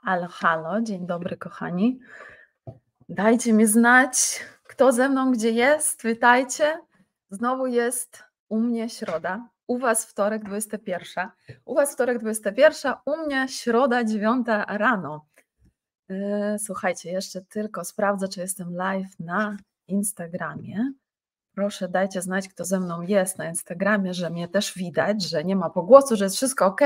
Halo, halo, dzień dobry kochani. Dajcie mi znać, kto ze mną gdzie jest. Witajcie. Znowu jest u mnie środa, u was wtorek 21. U was wtorek 21, u mnie środa 9 rano. Słuchajcie, jeszcze tylko sprawdzę, czy jestem live na Instagramie. Proszę, dajcie znać, kto ze mną jest na Instagramie, że mnie też widać, że nie ma pogłosu, że jest wszystko ok.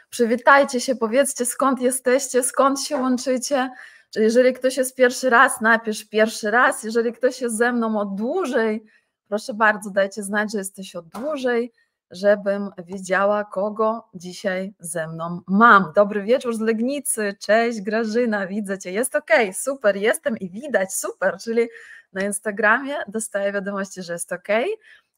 Przywitajcie się, powiedzcie, skąd jesteście, skąd się łączycie. Czy jeżeli ktoś jest pierwszy raz, napisz pierwszy raz. Jeżeli ktoś jest ze mną od dłużej, proszę bardzo, dajcie znać, że jesteś od dłużej, żebym wiedziała, kogo dzisiaj ze mną mam. Dobry wieczór z Legnicy, cześć Grażyna, widzę Cię, jest ok, super, jestem i widać, super, czyli na Instagramie dostaję wiadomości, że jest ok.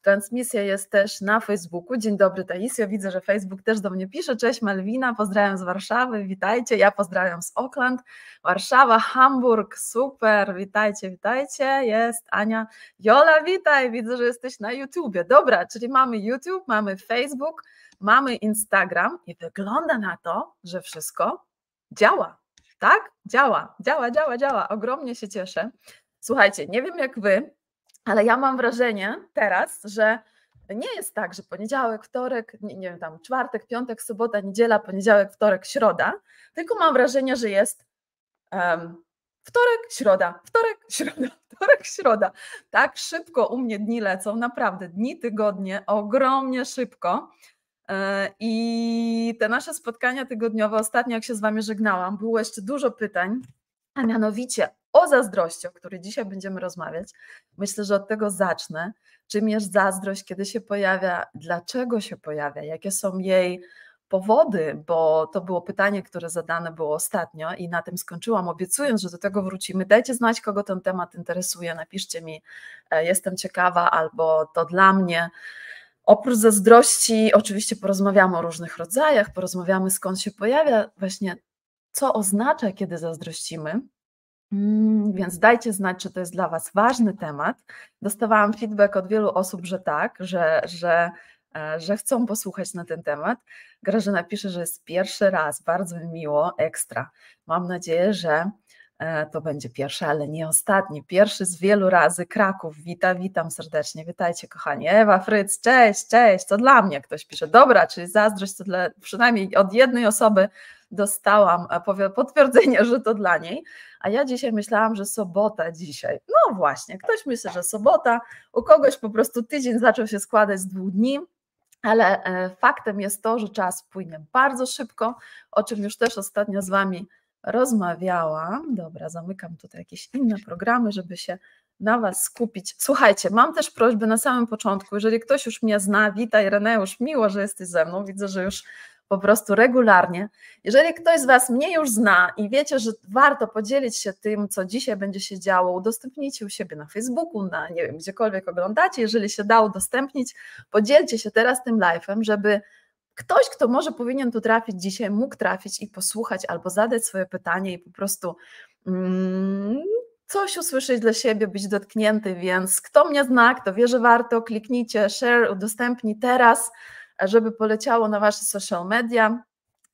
Transmisja jest też na Facebooku. Dzień dobry Taisio, widzę, że Facebook też do mnie pisze. Cześć Malwina, pozdrawiam z Warszawy, witajcie. Ja pozdrawiam z Auckland, Warszawa, Hamburg, super, witajcie, witajcie. Jest Ania. Jola, witaj, widzę, że jesteś na YouTubie. Dobra, czyli mamy YouTube, mamy Facebook, mamy Instagram i wygląda na to, że wszystko działa. Tak? Działa. Ogromnie się cieszę. Słuchajcie, nie wiem jak wy, ale ja mam wrażenie teraz, że nie jest tak, że poniedziałek, wtorek, nie wiem, tam czwartek, piątek, sobota, niedziela, poniedziałek, wtorek, środa, tylko mam wrażenie, że jest wtorek, środa, wtorek, środa, wtorek, środa. Tak szybko u mnie dni lecą, naprawdę dni, tygodnie, ogromnie szybko. I te nasze spotkania tygodniowe, ostatnio jak się z wami żegnałam, było jeszcze dużo pytań, a mianowicie o zazdrości, o której dzisiaj będziemy rozmawiać. Myślę, że od tego zacznę. Czym jest zazdrość, kiedy się pojawia, dlaczego się pojawia, jakie są jej powody, bo to było pytanie, które zadane było ostatnio i na tym skończyłam, obiecując, że do tego wrócimy. Dajcie znać, kogo ten temat interesuje, napiszcie mi, jestem ciekawa albo to dla mnie. Oprócz zazdrości oczywiście porozmawiamy o różnych rodzajach, porozmawiamy skąd się pojawia, właśnie co oznacza, kiedy zazdrościmy. Więc dajcie znać, czy to jest dla was ważny temat. Dostawałam feedback od wielu osób, że tak, że chcą posłuchać na ten temat. Grażyna pisze, że jest pierwszy raz, bardzo mi miło, ekstra. Mam nadzieję, że to będzie pierwszy, ale nie ostatni. Pierwszy z wielu razy. Kraków, witam serdecznie, witajcie kochani. Ewa, Fryc, cześć, to dla mnie ktoś pisze. Dobra, czyli zazdrość to dla, przynajmniej od jednej osoby dostałam potwierdzenie, że to dla niej, a ja dzisiaj myślałam, że sobota dzisiaj. No właśnie, ktoś myśli, że sobota, u kogoś po prostu tydzień zaczął się składać z 2 dni, ale faktem jest to, że czas płynie bardzo szybko, o czym już też ostatnio z wami rozmawiałam. Dobra, zamykam tutaj jakieś inne programy, żeby się na was skupić. Słuchajcie, mam też prośbę na samym początku, jeżeli ktoś już mnie zna, witaj Reneusz, miło, że jesteś ze mną, widzę, że już po prostu regularnie. Jeżeli ktoś z was mnie już zna i wiecie, że warto podzielić się tym, co dzisiaj będzie się działo, udostępnijcie u siebie na Facebooku, na nie wiem, gdziekolwiek oglądacie, jeżeli się da udostępnić, podzielcie się teraz tym live'em, żeby ktoś, kto może powinien tu trafić dzisiaj, mógł trafić i posłuchać albo zadać swoje pytanie i po prostu coś usłyszeć dla siebie, być dotknięty, więc kto mnie zna, kto wie, że warto, kliknijcie share, udostępnij teraz, żeby poleciało na wasze social media.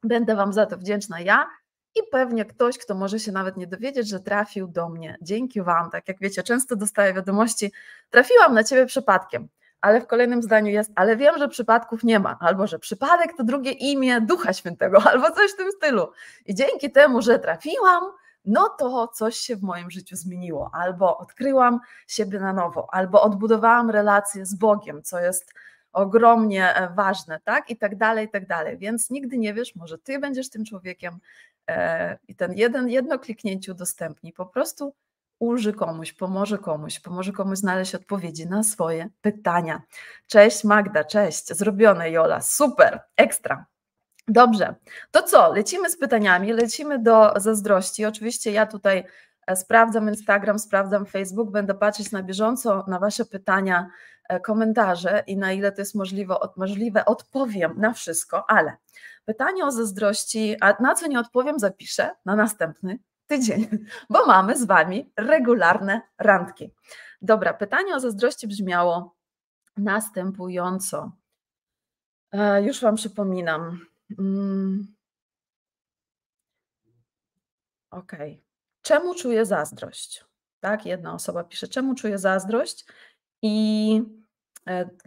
Będę wam za to wdzięczna ja i pewnie ktoś, kto może się nawet nie dowiedzieć, że trafił do mnie. Dzięki wam, tak jak wiecie, często dostaję wiadomości, trafiłam na ciebie przypadkiem, ale w kolejnym zdaniu jest, ale wiem, że przypadków nie ma, albo że przypadek to drugie imię Ducha Świętego, albo coś w tym stylu. I dzięki temu, że trafiłam, no to coś się w moim życiu zmieniło, albo odkryłam siebie na nowo, albo odbudowałam relacje z Bogiem, co jest ogromnie ważne, tak? I tak dalej, więc nigdy nie wiesz, może ty będziesz tym człowiekiem i ten jedno kliknięcie udostępnij, po prostu ulży komuś, pomoże komuś znaleźć odpowiedzi na swoje pytania. Cześć Magda, cześć, zrobione Jola, super, ekstra. Dobrze, to co? Lecimy z pytaniami, lecimy do zazdrości. Oczywiście ja tutaj sprawdzam Instagram, sprawdzam Facebook, będę patrzeć na bieżąco na wasze pytania, komentarze i na ile to jest możliwe odpowiem na wszystko, ale pytanie o zazdrości, a na co nie odpowiem zapiszę na następny tydzień, bo mamy z wami regularne randki. Dobra, pytanie o zazdrości brzmiało następująco. Już wam przypominam. Okej. Czemu czuję zazdrość? Tak, jedna osoba pisze, czemu czuję zazdrość? I,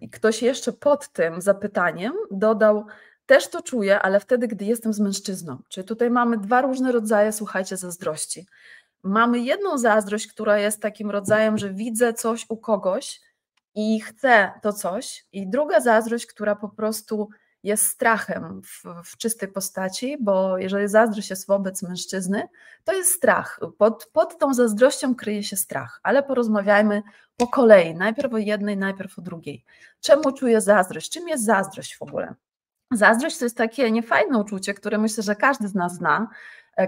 i ktoś jeszcze pod tym zapytaniem dodał, też to czuję, ale wtedy, gdy jestem z mężczyzną. Czyli tutaj mamy dwa różne rodzaje, słuchajcie, zazdrości. Mamy jedną zazdrość, która jest takim rodzajem, że widzę coś u kogoś i chcę to coś, i druga zazdrość, która po prostu jest strachem w czystej postaci, bo jeżeli zazdrość jest wobec mężczyzny, to jest strach. Pod tą zazdrością kryje się strach, ale porozmawiajmy po kolei. Najpierw o jednej, najpierw o drugiej. Czemu czuję zazdrość? Czym jest zazdrość w ogóle? Zazdrość to jest takie niefajne uczucie, które myślę, że każdy z nas zna,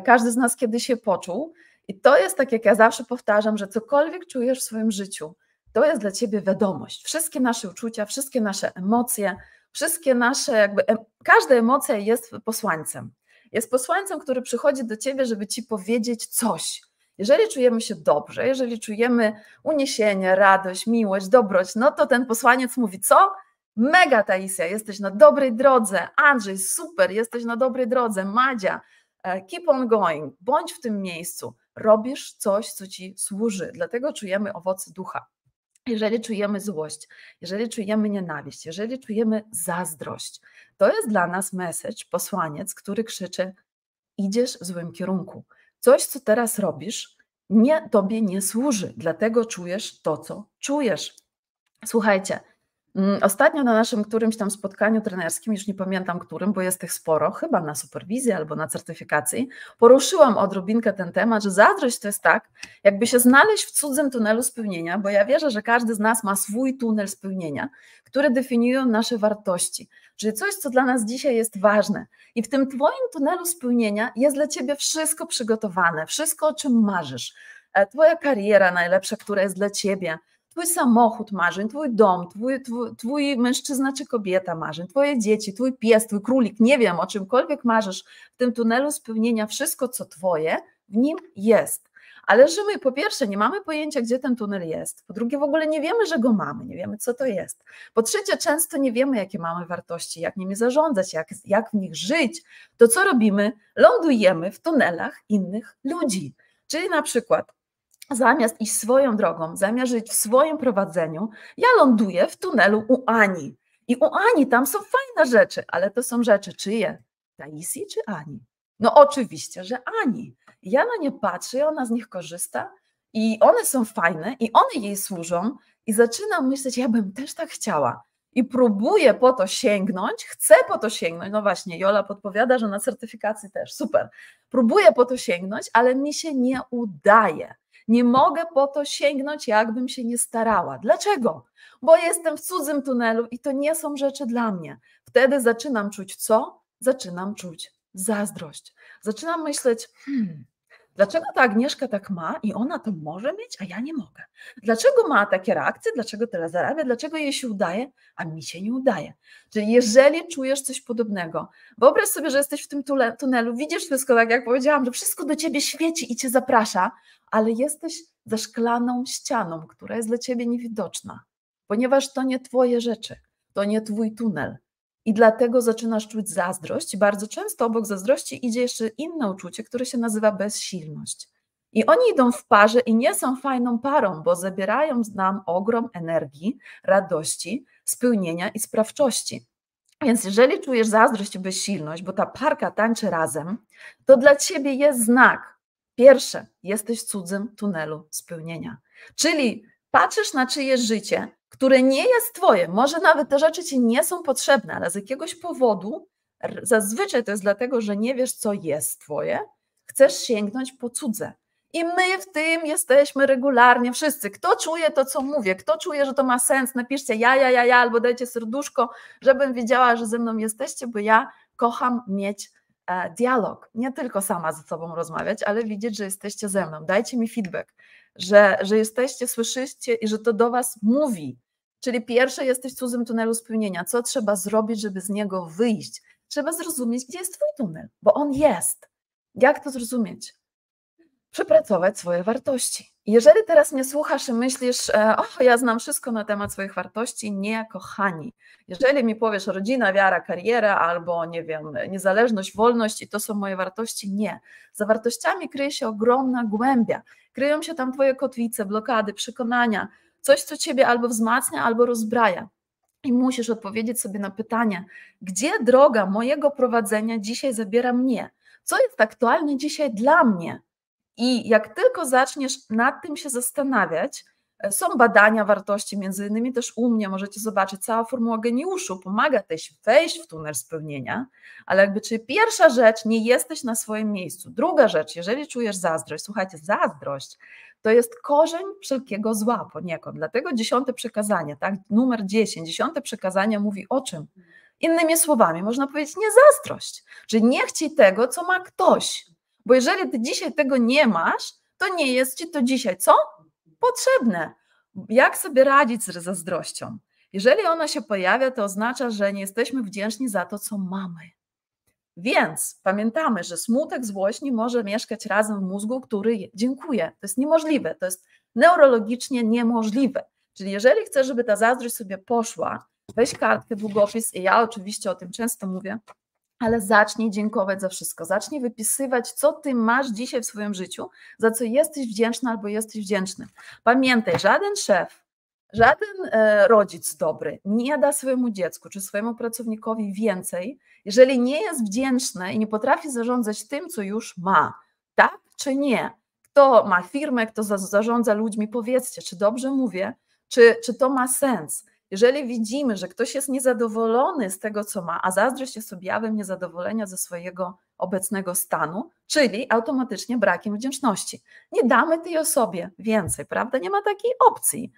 każdy z nas kiedyś się poczuł. I to jest tak, jak ja zawsze powtarzam, że cokolwiek czujesz w swoim życiu, to jest dla ciebie wiadomość. Wszystkie nasze uczucia, wszystkie nasze emocje, wszystkie nasze, każda emocja jest posłańcem. Jest posłańcem, który przychodzi do ciebie, żeby ci powiedzieć coś. Jeżeli czujemy się dobrze, jeżeli czujemy uniesienie, radość, miłość, dobroć, no to ten posłaniec mówi co? Mega, Taisia, jesteś na dobrej drodze. Andrzej, super, jesteś na dobrej drodze. Madzia, keep on going, bądź w tym miejscu. Robisz coś, co ci służy, dlatego czujemy owoce ducha. Jeżeli czujemy złość, jeżeli czujemy nienawiść, jeżeli czujemy zazdrość, to jest dla nas message, posłaniec, który krzyczy: idziesz w złym kierunku. Coś, co teraz robisz, tobie nie służy, dlatego czujesz to, co czujesz. Słuchajcie, ostatnio na naszym którymś tam spotkaniu trenerskim, już nie pamiętam którym, bo jest tych sporo, chyba na superwizji albo na certyfikacji, poruszyłam odrobinkę ten temat, że zazdrość to jest tak, jakby się znaleźć w cudzym tunelu spełnienia, bo ja wierzę, że każdy z nas ma swój tunel spełnienia, który definiują nasze wartości, czyli coś, co dla nas dzisiaj jest ważne. I w tym twoim tunelu spełnienia jest dla ciebie wszystko przygotowane, wszystko, o czym marzysz. Twoja kariera najlepsza, która jest dla ciebie, twój samochód marzeń, twój dom, twój mężczyzna czy kobieta marzeń, twoje dzieci, twój pies, twój królik, nie wiem, o czymkolwiek marzysz, w tym tunelu spełnienia wszystko, co twoje, w nim jest. Ale że my po pierwsze nie mamy pojęcia, gdzie ten tunel jest, po drugie w ogóle nie wiemy, że go mamy, nie wiemy, co to jest. Po trzecie często nie wiemy, jakie mamy wartości, jak nimi zarządzać, jak w nich żyć. To co robimy? Lądujemy w tunelach innych ludzi. Czyli na przykład zamiast iść swoją drogą, zamiast żyć w swoim prowadzeniu, ja ląduję w tunelu u Ani. I u Ani tam są fajne rzeczy, ale to są rzeczy czyje? Taisi czy Ani? No oczywiście, że Ani. Ja na nie patrzę i ona z nich korzysta i one są fajne i one jej służą i zaczynam myśleć, ja bym też tak chciała. I próbuję po to sięgnąć, chcę po to sięgnąć, no właśnie, Jola podpowiada, że na certyfikacji też, super. Próbuję po to sięgnąć, ale mi się nie udaje. Nie mogę po to sięgnąć, jakbym się nie starała. Dlaczego? Bo jestem w cudzym tunelu i to nie są rzeczy dla mnie. Wtedy zaczynam czuć co? Zaczynam czuć zazdrość. Zaczynam myśleć, dlaczego ta Agnieszka tak ma i ona to może mieć, a ja nie mogę? Dlaczego ma takie reakcje? Dlaczego tyle zarabia? Dlaczego jej się udaje, a mi się nie udaje? Czyli jeżeli czujesz coś podobnego, wyobraź sobie, że jesteś w tym tunelu, widzisz wszystko, tak jak powiedziałam, że wszystko do ciebie świeci i cię zaprasza, ale jesteś za szklaną ścianą, która jest dla ciebie niewidoczna, ponieważ to nie twoje rzeczy, to nie twój tunel. I dlatego zaczynasz czuć zazdrość. Bardzo często obok zazdrości idzie jeszcze inne uczucie, które się nazywa bezsilność. I oni idą w parze i nie są fajną parą, bo zabierają nam ogrom energii, radości, spełnienia i sprawczości. Więc jeżeli czujesz zazdrość i bezsilność, bo ta parka tańczy razem, to dla ciebie jest znak. Pierwsze, jesteś w cudzym tunelu spełnienia. Czyli patrzysz na czyjeś życie, które nie jest twoje, może nawet te rzeczy ci nie są potrzebne, ale z jakiegoś powodu, zazwyczaj to jest dlatego, że nie wiesz, co jest twoje, chcesz sięgnąć po cudze. I my w tym jesteśmy regularnie wszyscy. Kto czuje to, co mówię, kto czuje, że to ma sens, napiszcie ja, albo dajcie serduszko, żebym wiedziała, że ze mną jesteście, bo ja kocham mieć dialog. Nie tylko sama ze sobą rozmawiać, ale widzieć, że jesteście ze mną. Dajcie mi feedback, że jesteście, słyszycie i że to do was mówi. Czyli pierwsze, jesteś w cudzym tunelu spełnienia. Co trzeba zrobić, żeby z niego wyjść? Trzeba zrozumieć, gdzie jest twój tunel, bo on jest. Jak to zrozumieć? Przepracować swoje wartości. Jeżeli teraz mnie słuchasz i myślisz, o, ja znam wszystko na temat swoich wartości, nie, kochani. Jeżeli mi powiesz rodzina, wiara, kariera albo, nie wiem, niezależność, wolność i to są moje wartości, nie. Za wartościami kryje się ogromna głębia. Kryją się tam twoje kotwice, blokady, przekonania, coś, co ciebie albo wzmacnia, albo rozbraja. I musisz odpowiedzieć sobie na pytanie, gdzie droga mojego prowadzenia dzisiaj zabiera mnie? Co jest aktualne dzisiaj dla mnie? I jak tylko zaczniesz nad tym się zastanawiać, są badania wartości, między innymi też u mnie, możecie zobaczyć, cała formuła geniuszu pomaga też wejść w tunel spełnienia, ale jakby, czyli pierwsza rzecz, nie jesteś na swoim miejscu. Druga rzecz, jeżeli czujesz zazdrość, słuchajcie, zazdrość to jest korzeń wszelkiego zła poniekąd, dlatego 10. przekazanie, tak, numer 10, 10. przekazanie mówi o czym? Innymi słowami, można powiedzieć nie zazdrość, czyli nie chciej tego, co ma ktoś, bo jeżeli ty dzisiaj tego nie masz, to nie jest ci to dzisiaj co? Potrzebne. Jak sobie radzić z zazdrością? Jeżeli ona się pojawia, to oznacza, że nie jesteśmy wdzięczni za to, co mamy. Więc pamiętamy, że smutek, złość nie może mieszkać razem w mózgu, który dziękuję. To jest niemożliwe, to jest neurologicznie niemożliwe. Czyli jeżeli chcesz, żeby ta zazdrość sobie poszła, weź kartkę, długopis i ja oczywiście o tym często mówię, ale zacznij dziękować za wszystko, zacznij wypisywać, co ty masz dzisiaj w swoim życiu, za co jesteś wdzięczna albo jesteś wdzięczny. Pamiętaj, żaden szef, żaden rodzic dobry nie da swojemu dziecku czy swojemu pracownikowi więcej, jeżeli nie jest wdzięczny i nie potrafi zarządzać tym, co już ma. Tak czy nie? Kto ma firmę, kto zarządza ludźmi, powiedzcie, czy dobrze mówię, czy to ma sens. Jeżeli widzimy, że ktoś jest niezadowolony z tego, co ma, a zazdrość jest objawem niezadowolenia ze swojego obecnego stanu, czyli automatycznie brakiem wdzięczności. Nie damy tej osobie więcej, prawda? Nie ma takiej opcji.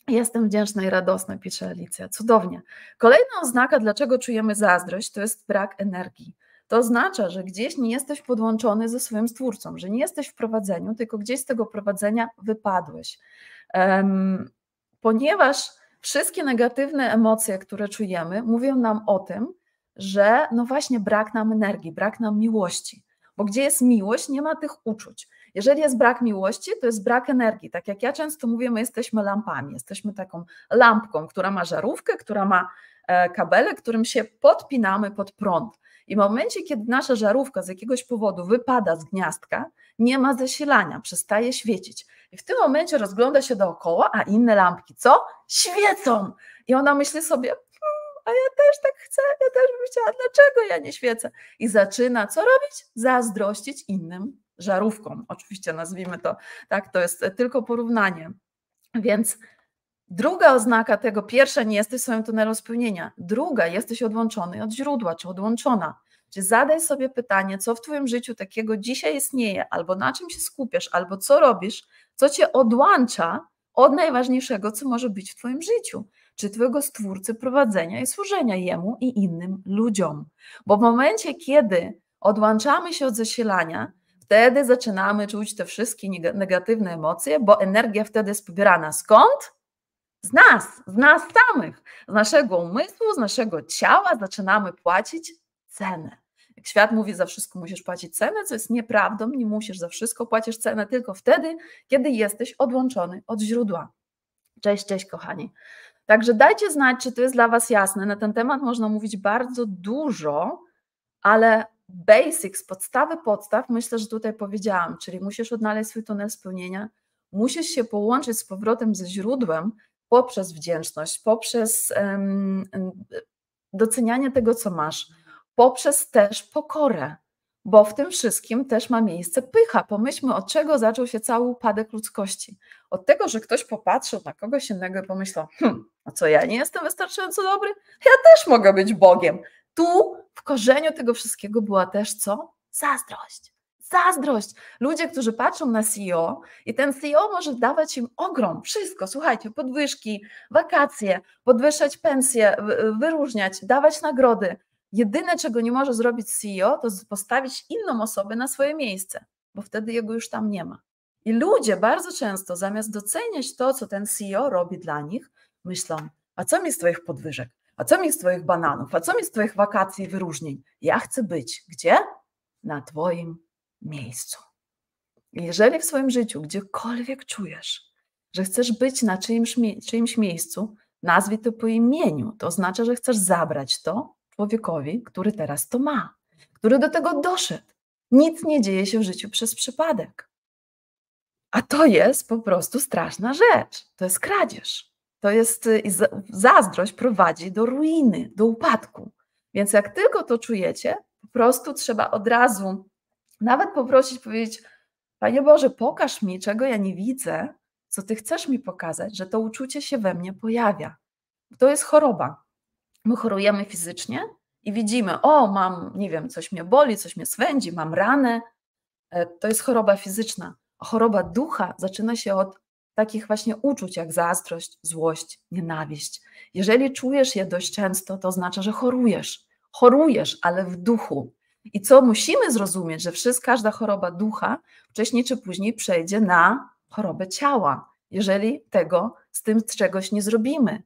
Jestem wdzięczna i radosna, pisze Alicja. Cudownie. Kolejna oznaka, dlaczego czujemy zazdrość, to jest brak energii. To oznacza, że gdzieś nie jesteś podłączony ze swoim Stwórcą, że nie jesteś w prowadzeniu, tylko gdzieś z tego prowadzenia wypadłeś. Ponieważ wszystkie negatywne emocje, które czujemy, mówią nam o tym, że no właśnie brak nam energii, brak nam miłości. Bo gdzie jest miłość, nie ma tych uczuć. Jeżeli jest brak miłości, to jest brak energii. Tak jak ja często mówię, my jesteśmy lampami, jesteśmy taką lampką, która ma żarówkę, która ma kabelek, którym się podpinamy pod prąd. I w momencie, kiedy nasza żarówka z jakiegoś powodu wypada z gniazdka, nie ma zasilania, przestaje świecić. I w tym momencie rozgląda się dookoła, a inne lampki co? Świecą! I ona myśli sobie, a ja też tak chcę, ja też bym chciała, dlaczego ja nie świecę? I zaczyna co robić? Zazdrościć innym żarówkom. Oczywiście nazwijmy to, tak, to jest tylko porównanie. Więc druga oznaka tego, pierwsza, nie jesteś w swoim tunelu spełnienia. Druga, jesteś odłączony od źródła, czy odłączona. Czyli zadaj sobie pytanie, co w twoim życiu takiego dzisiaj istnieje, albo na czym się skupiasz, albo co robisz, co cię odłącza od najważniejszego, co może być w twoim życiu, czy twojego Stwórcy prowadzenia i służenia Jemu i innym ludziom. Bo w momencie, kiedy odłączamy się od zasilania, wtedy zaczynamy czuć te wszystkie negatywne emocje, bo energia wtedy jest pobierana skąd? Z nas samych, z naszego umysłu, z naszego ciała zaczynamy płacić cenę. Jak świat mówi, za wszystko musisz płacić cenę, co jest nieprawdą, nie musisz za wszystko, płacisz cenę tylko wtedy, kiedy jesteś odłączony od źródła. Cześć, cześć kochani. Także dajcie znać, czy to jest dla was jasne. Na ten temat można mówić bardzo dużo, ale basics, podstawy podstaw, myślę, że tutaj powiedziałam, czyli musisz odnaleźć swój tunel spełnienia, musisz się połączyć z powrotem ze źródłem poprzez wdzięczność, poprzez docenianie tego, co masz, poprzez też pokorę, bo w tym wszystkim też ma miejsce pycha. Pomyślmy, od czego zaczął się cały upadek ludzkości. Od tego, że ktoś popatrzył na kogoś innego i pomyślał, a co, ja nie jestem wystarczająco dobry? Ja też mogę być Bogiem. Tu w korzeniu tego wszystkiego była też co? Zazdrość. Zazdrość. Ludzie, którzy patrzą na CEO i ten CEO może dawać im ogrom, wszystko, słuchajcie, podwyżki, wakacje, podwyższać pensje, wyróżniać, dawać nagrody. Jedyne, czego nie może zrobić CEO, to postawić inną osobę na swoje miejsce, bo wtedy jego już tam nie ma. I ludzie bardzo często zamiast doceniać to, co ten CEO robi dla nich, myślą, a co mi z twoich podwyżek? A co mi z twoich bananów? A co mi z twoich wakacji i wyróżnień? Ja chcę być gdzie? Na twoim miejscu. Jeżeli w swoim życiu gdziekolwiek czujesz, że chcesz być na czyimś miejscu, nazwij to po imieniu. To oznacza, że chcesz zabrać to człowiekowi, który teraz to ma, który do tego doszedł. Nic nie dzieje się w życiu przez przypadek. A to jest po prostu straszna rzecz. To jest kradzież. To jest zazdrość prowadzi do ruiny, do upadku. Więc jak tylko to czujecie, po prostu trzeba od razu nawet poprosić, powiedzieć: Panie Boże, pokaż mi, czego ja nie widzę, co Ty chcesz mi pokazać, że to uczucie się we mnie pojawia. To jest choroba. My chorujemy fizycznie i widzimy: o, mam, nie wiem, coś mnie boli, coś mnie swędzi, mam ranę. To jest choroba fizyczna. A choroba ducha zaczyna się od takich właśnie uczuć jak zazdrość, złość, nienawiść. Jeżeli czujesz je dość często, to oznacza, że chorujesz. Chorujesz, ale w duchu. I co musimy zrozumieć, że każda choroba ducha wcześniej czy później przejdzie na chorobę ciała, jeżeli z tym czegoś nie zrobimy.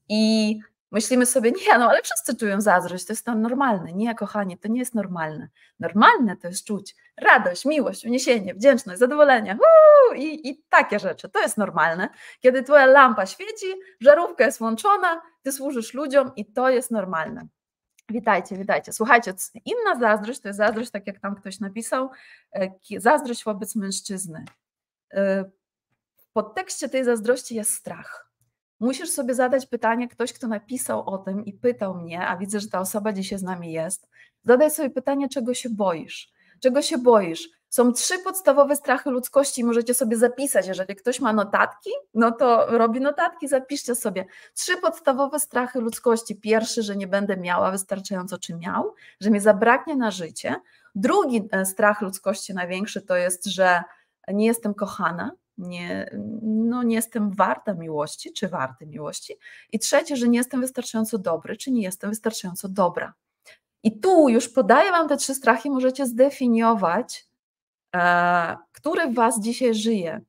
I myślimy sobie: nie, no ale wszyscy czują zazdrość, to jest to normalne. Nie, kochani, to nie jest normalne. Normalne to jest czuć radość, miłość, uniesienie, wdzięczność, zadowolenie i takie rzeczy. To jest normalne. Kiedy twoja lampa świeci, żarówka jest włączona, ty służysz ludziom i to jest normalne. Witajcie, witajcie. Słuchajcie, inna zazdrość to jest zazdrość, tak jak tam ktoś napisał, zazdrość wobec mężczyzny. W podtekście tej zazdrości jest strach. Musisz sobie zadać pytanie, ktoś, kto napisał o tym i pytał mnie, a widzę, że ta osoba dzisiaj z nami jest, zadaj sobie pytanie, czego się boisz? Czego się boisz? Są 3 podstawowe strachy ludzkości, możecie sobie zapisać, jeżeli ktoś ma notatki, no to robi notatki, zapiszcie sobie. 3 podstawowe strachy ludzkości. Pierwszy, że nie będę miała wystarczająco, czy miał, że mi zabraknie na życie. Drugi strach ludzkości największy to jest, że nie jestem kochana, nie jestem warta miłości, czy warty miłości. I trzecie, że nie jestem wystarczająco dobry, czy nie jestem wystarczająco dobra. I tu już podaję wam te 3 strachy, możecie zdefiniować, który w was dzisiaj żyje.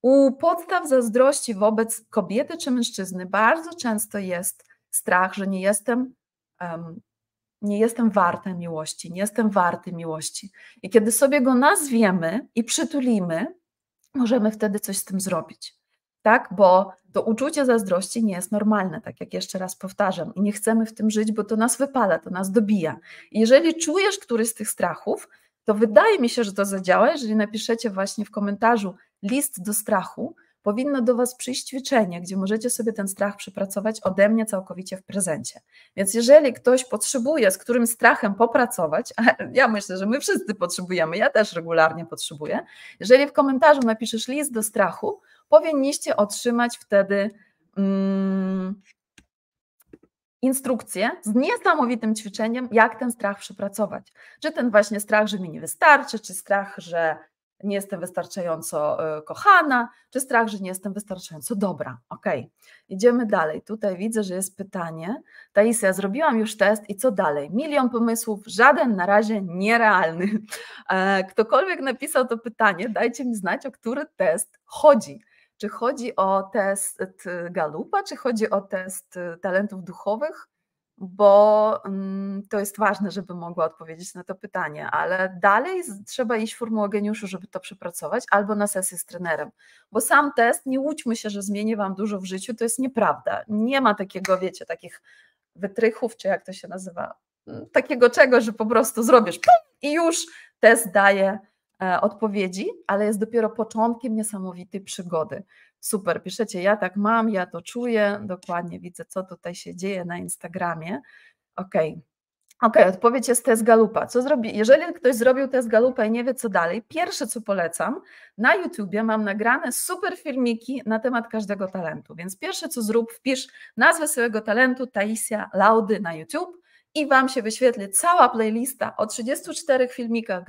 U podstaw zazdrości wobec kobiety czy mężczyzny bardzo często jest strach, że nie jestem warta miłości, nie jestem warty miłości. I kiedy sobie go nazwiemy i przytulimy, możemy wtedy coś z tym zrobić, tak? Bo to uczucie zazdrości nie jest normalne, tak jak jeszcze raz powtarzam, i nie chcemy w tym żyć, bo to nas wypala, to nas dobija. I jeżeli czujesz któryś z tych strachów, to wydaje mi się, że to zadziała. Jeżeli napiszecie właśnie w komentarzu list do strachu, powinno do was przyjść ćwiczenie, gdzie możecie sobie ten strach przepracować ode mnie całkowicie w prezencie. Więc jeżeli ktoś potrzebuje z którymś strachem popracować, a ja myślę, że my wszyscy potrzebujemy, ja też regularnie potrzebuję, jeżeli w komentarzu napiszesz list do strachu, powinniście otrzymać wtedy instrukcję z niesamowitym ćwiczeniem, jak ten strach przepracować. Czy ten właśnie strach, że mi nie wystarczy, czy strach, że nie jestem wystarczająco kochana, czy strach, że nie jestem wystarczająco dobra. Ok, idziemy dalej. Tutaj widzę, że jest pytanie. Taisia, zrobiłam już test i co dalej? 1 000 000 pomysłów, żaden na razie nierealny. Ktokolwiek napisał to pytanie, dajcie mi znać, o który test chodzi. Czy chodzi o test Galupa, czy chodzi o test talentów duchowych? Bo to jest ważne, żeby mogła odpowiedzieć na to pytanie, ale dalej trzeba iść formułą geniuszu, żeby to przepracować, albo na sesję z trenerem, bo sam test, nie łudźmy się, że zmieni wam dużo w życiu, to jest nieprawda. Nie ma takiego, wiecie, takich wytrychów, czy jak to się nazywa, takiego czegoś, że po prostu zrobisz pum, i już test daje odpowiedzi, ale jest dopiero początkiem niesamowitej przygody. Super, piszecie, ja tak mam, ja to czuję, dokładnie widzę, co tutaj się dzieje na Instagramie. Okej, odpowiedź jest test Galupa. Co zrobi? Jeżeli ktoś zrobił test Galupa i nie wie, co dalej, pierwsze, co polecam, na YouTubie mam nagrane super filmiki na temat każdego talentu, więc pierwsze, co zrób, wpisz nazwę swojego talentu Taisia Laudy na YouTube i wam się wyświetli cała playlista o 34 filmikach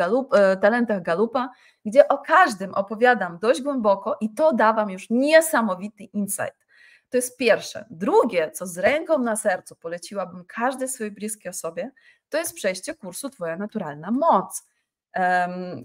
talentach Galupa, gdzie o każdym opowiadam dość głęboko i to da wam już niesamowity insight. To jest pierwsze. Drugie, co z ręką na sercu poleciłabym każdej swojej bliskiej osobie, to jest przejście kursu Twoja naturalna moc,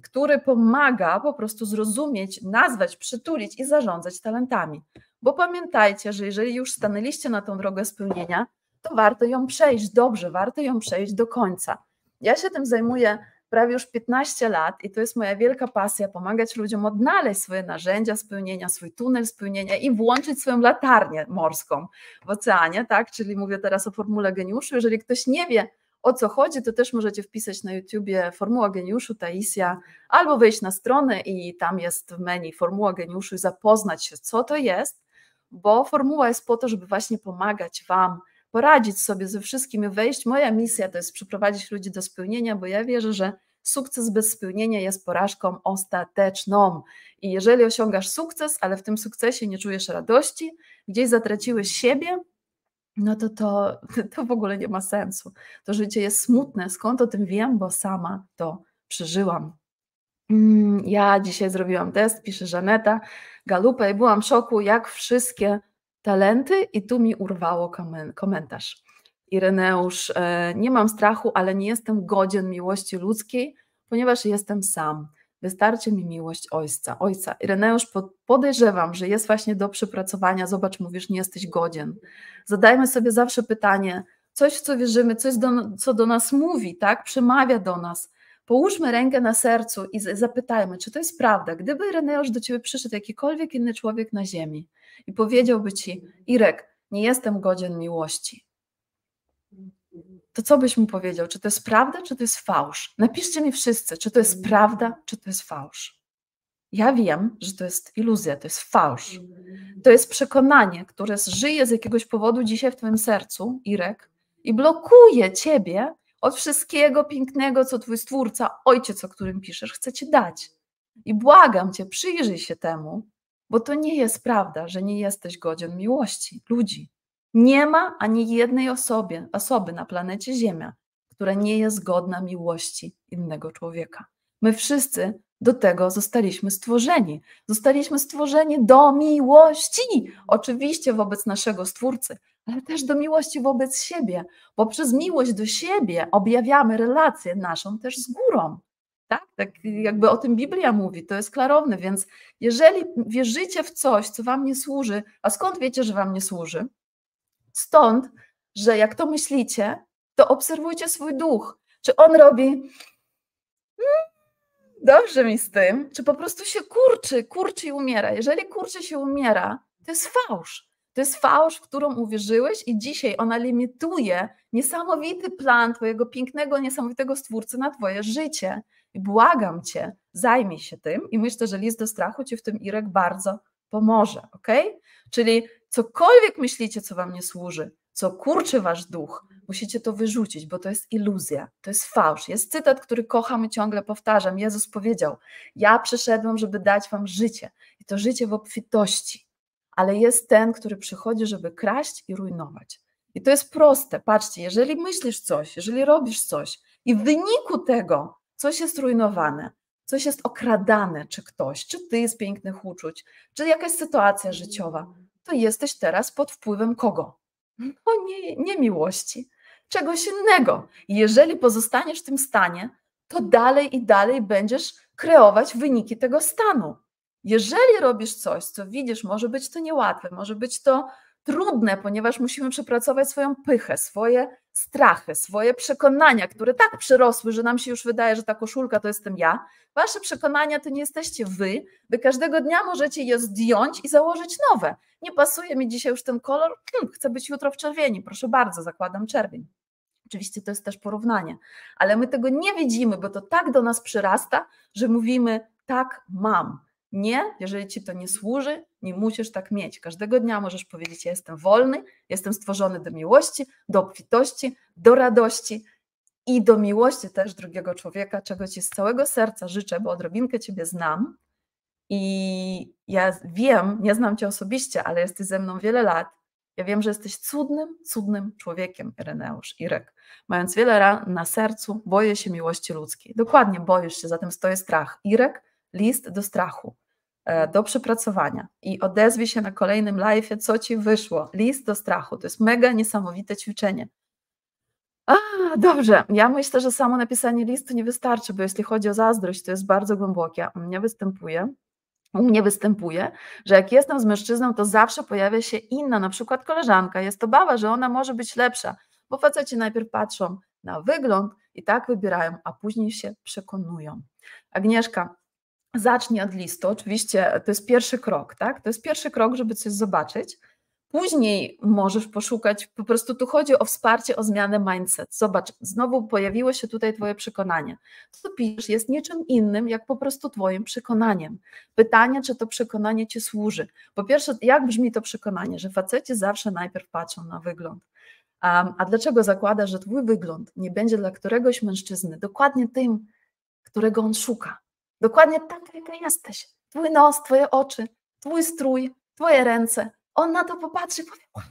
który pomaga po prostu zrozumieć, nazwać, przytulić i zarządzać talentami. Bo pamiętajcie, że jeżeli już stanęliście na tą drogę spełnienia, to warto ją przejść dobrze, warto ją przejść do końca. Ja się tym zajmuję prawie już 15 lat i to jest moja wielka pasja, pomagać ludziom odnaleźć swoje narzędzia spełnienia, swój tunel spełnienia i włączyć swoją latarnię morską w oceanie, tak? Czyli mówię teraz o formule geniuszu. Jeżeli ktoś nie wie, o co chodzi, to też możecie wpisać na YouTubie Formuła Geniuszu, Taisia, albo wejść na stronę i tam jest w menu Formuła Geniuszu i zapoznać się, co to jest, bo formuła jest po to, żeby właśnie pomagać Wam, poradzić sobie ze wszystkim i wejść. Moja misja to jest przyprowadzić ludzi do spełnienia, bo ja wierzę, że sukces bez spełnienia jest porażką ostateczną. I jeżeli osiągasz sukces, ale w tym sukcesie nie czujesz radości, gdzieś zatraciłeś siebie, no to w ogóle nie ma sensu. To życie jest smutne. Skąd o tym wiem? Bo sama to przeżyłam. Ja dzisiaj zrobiłam test, pisze Żaneta Galupa i byłam w szoku, jak wszystkie talenty i tu mi urwało komentarz. Ireneusz, nie mam strachu, ale nie jestem godzien miłości ludzkiej, ponieważ jestem sam. Wystarczy mi miłość ojca. Ireneusz, podejrzewam, że jest właśnie do przepracowania. Zobacz, mówisz, nie jesteś godzien. Zadajmy sobie zawsze pytanie, coś w co wierzymy, coś co do nas mówi, tak? Przemawia do nas. Połóżmy rękę na sercu i zapytajmy, czy to jest prawda. Gdyby Ireneusz do ciebie przyszedł jakikolwiek inny człowiek na ziemi i powiedziałby ci, Irek, nie jestem godzien miłości, to co byś mu powiedział? Czy to jest prawda, czy to jest fałsz? Napiszcie mi wszyscy, czy to jest prawda, czy to jest fałsz. Ja wiem, że to jest iluzja, to jest fałsz. To jest przekonanie, które żyje z jakiegoś powodu dzisiaj w twoim sercu, Irek, i blokuje ciebie od wszystkiego pięknego, co twój Stwórca, Ojciec, o którym piszesz, chce ci dać. I błagam cię, przyjrzyj się temu, bo to nie jest prawda, że nie jesteś godzien miłości ludzi. Nie ma ani jednej osoby na planecie Ziemia, która nie jest godna miłości innego człowieka. My wszyscy do tego zostaliśmy stworzeni. Zostaliśmy stworzeni do miłości. Oczywiście wobec naszego Stwórcy, ale też do miłości wobec siebie, bo przez miłość do siebie objawiamy relację naszą też z górą. Tak jakby o tym Biblia mówi, to jest klarowne, więc jeżeli wierzycie w coś, co wam nie służy, a skąd wiecie, że wam nie służy? Stąd, że jak to myślicie, to obserwujcie swój duch. Czy on robi dobrze mi z tym, czy po prostu się kurczy i umiera. Jeżeli kurczy się umiera, to jest fałsz. To jest fałsz, w którą uwierzyłeś i dzisiaj ona limituje niesamowity plan twojego pięknego, niesamowitego Stwórcy na twoje życie. I błagam cię, zajmij się tym i myślę, że list do strachu ci w tym, Irek, bardzo pomoże, ok? Czyli cokolwiek myślicie, co wam nie służy, co kurczy wasz duch, musicie to wyrzucić, bo to jest iluzja, to jest fałsz. Jest cytat, który kocham i ciągle powtarzam. Jezus powiedział, ja przyszedłem, żeby dać wam życie i to życie w obfitości, ale jest ten, który przychodzi, żeby kraść i rujnować. I to jest proste. Patrzcie, jeżeli myślisz coś, jeżeli robisz coś i w wyniku tego coś jest rujnowane, coś jest okradane, czy ktoś, czy ty z pięknych uczuć, czy jakaś sytuacja życiowa, to jesteś teraz pod wpływem kogo? No nie miłości, czegoś innego. I jeżeli pozostaniesz w tym stanie, to dalej i dalej będziesz kreować wyniki tego stanu. Jeżeli robisz coś, co widzisz, może być to niełatwe, może być to trudne, ponieważ musimy przepracować swoją pychę, swoje strachy, swoje przekonania, które tak przyrosły, że nam się już wydaje, że ta koszulka to jestem ja. Wasze przekonania to nie jesteście wy każdego dnia możecie je zdjąć i założyć nowe. Nie pasuje mi dzisiaj już ten kolor, chcę być jutro w czerwieni, proszę bardzo, zakładam czerwień. Oczywiście to jest też porównanie, ale my tego nie widzimy, bo to tak do nas przyrasta, że mówimy tak mam. Nie, jeżeli ci to nie służy, nie musisz tak mieć. Każdego dnia możesz powiedzieć, ja jestem wolny, jestem stworzony do miłości, do obfitości, do radości i do miłości też drugiego człowieka, czego ci z całego serca życzę, bo odrobinkę ciebie znam i ja wiem, nie znam cię osobiście, ale jesteś ze mną wiele lat. Ja wiem, że jesteś cudnym człowiekiem, Ireneusz, Irek. Mając wiele ran na sercu, boję się miłości ludzkiej. Dokładnie boisz się, zatem stoi strach. Irek, list do strachu, do przepracowania i odezwij się na kolejnym live'ie, co ci wyszło. List do strachu, to jest mega niesamowite ćwiczenie. Dobrze, ja myślę, że samo napisanie listu nie wystarczy, bo jeśli chodzi o zazdrość, to jest bardzo głębokie. U mnie występuje, że jak jestem z mężczyzną, to zawsze pojawia się inna, na przykład koleżanka. Jest obawa, że ona może być lepsza, bo faceci najpierw patrzą na wygląd i tak wybierają, a później się przekonują. Agnieszka, zacznij od listu. Oczywiście to jest pierwszy krok, tak? To jest pierwszy krok, żeby coś zobaczyć. Później możesz poszukać, po prostu tu chodzi o wsparcie, o zmianę mindset. Zobacz, znowu pojawiło się tutaj twoje przekonanie. To, co piszesz, jest niczym innym, jak po prostu twoim przekonaniem. Pytanie, czy to przekonanie ci służy. Po pierwsze, jak brzmi to przekonanie, że faceci zawsze najpierw patrzą na wygląd. A dlaczego zakładasz, że twój wygląd nie będzie dla któregoś mężczyzny dokładnie tym, którego on szuka? Dokładnie tak, jaka jesteś. Twój nos, twoje oczy, twój strój, twoje ręce. On na to popatrzy i powie, to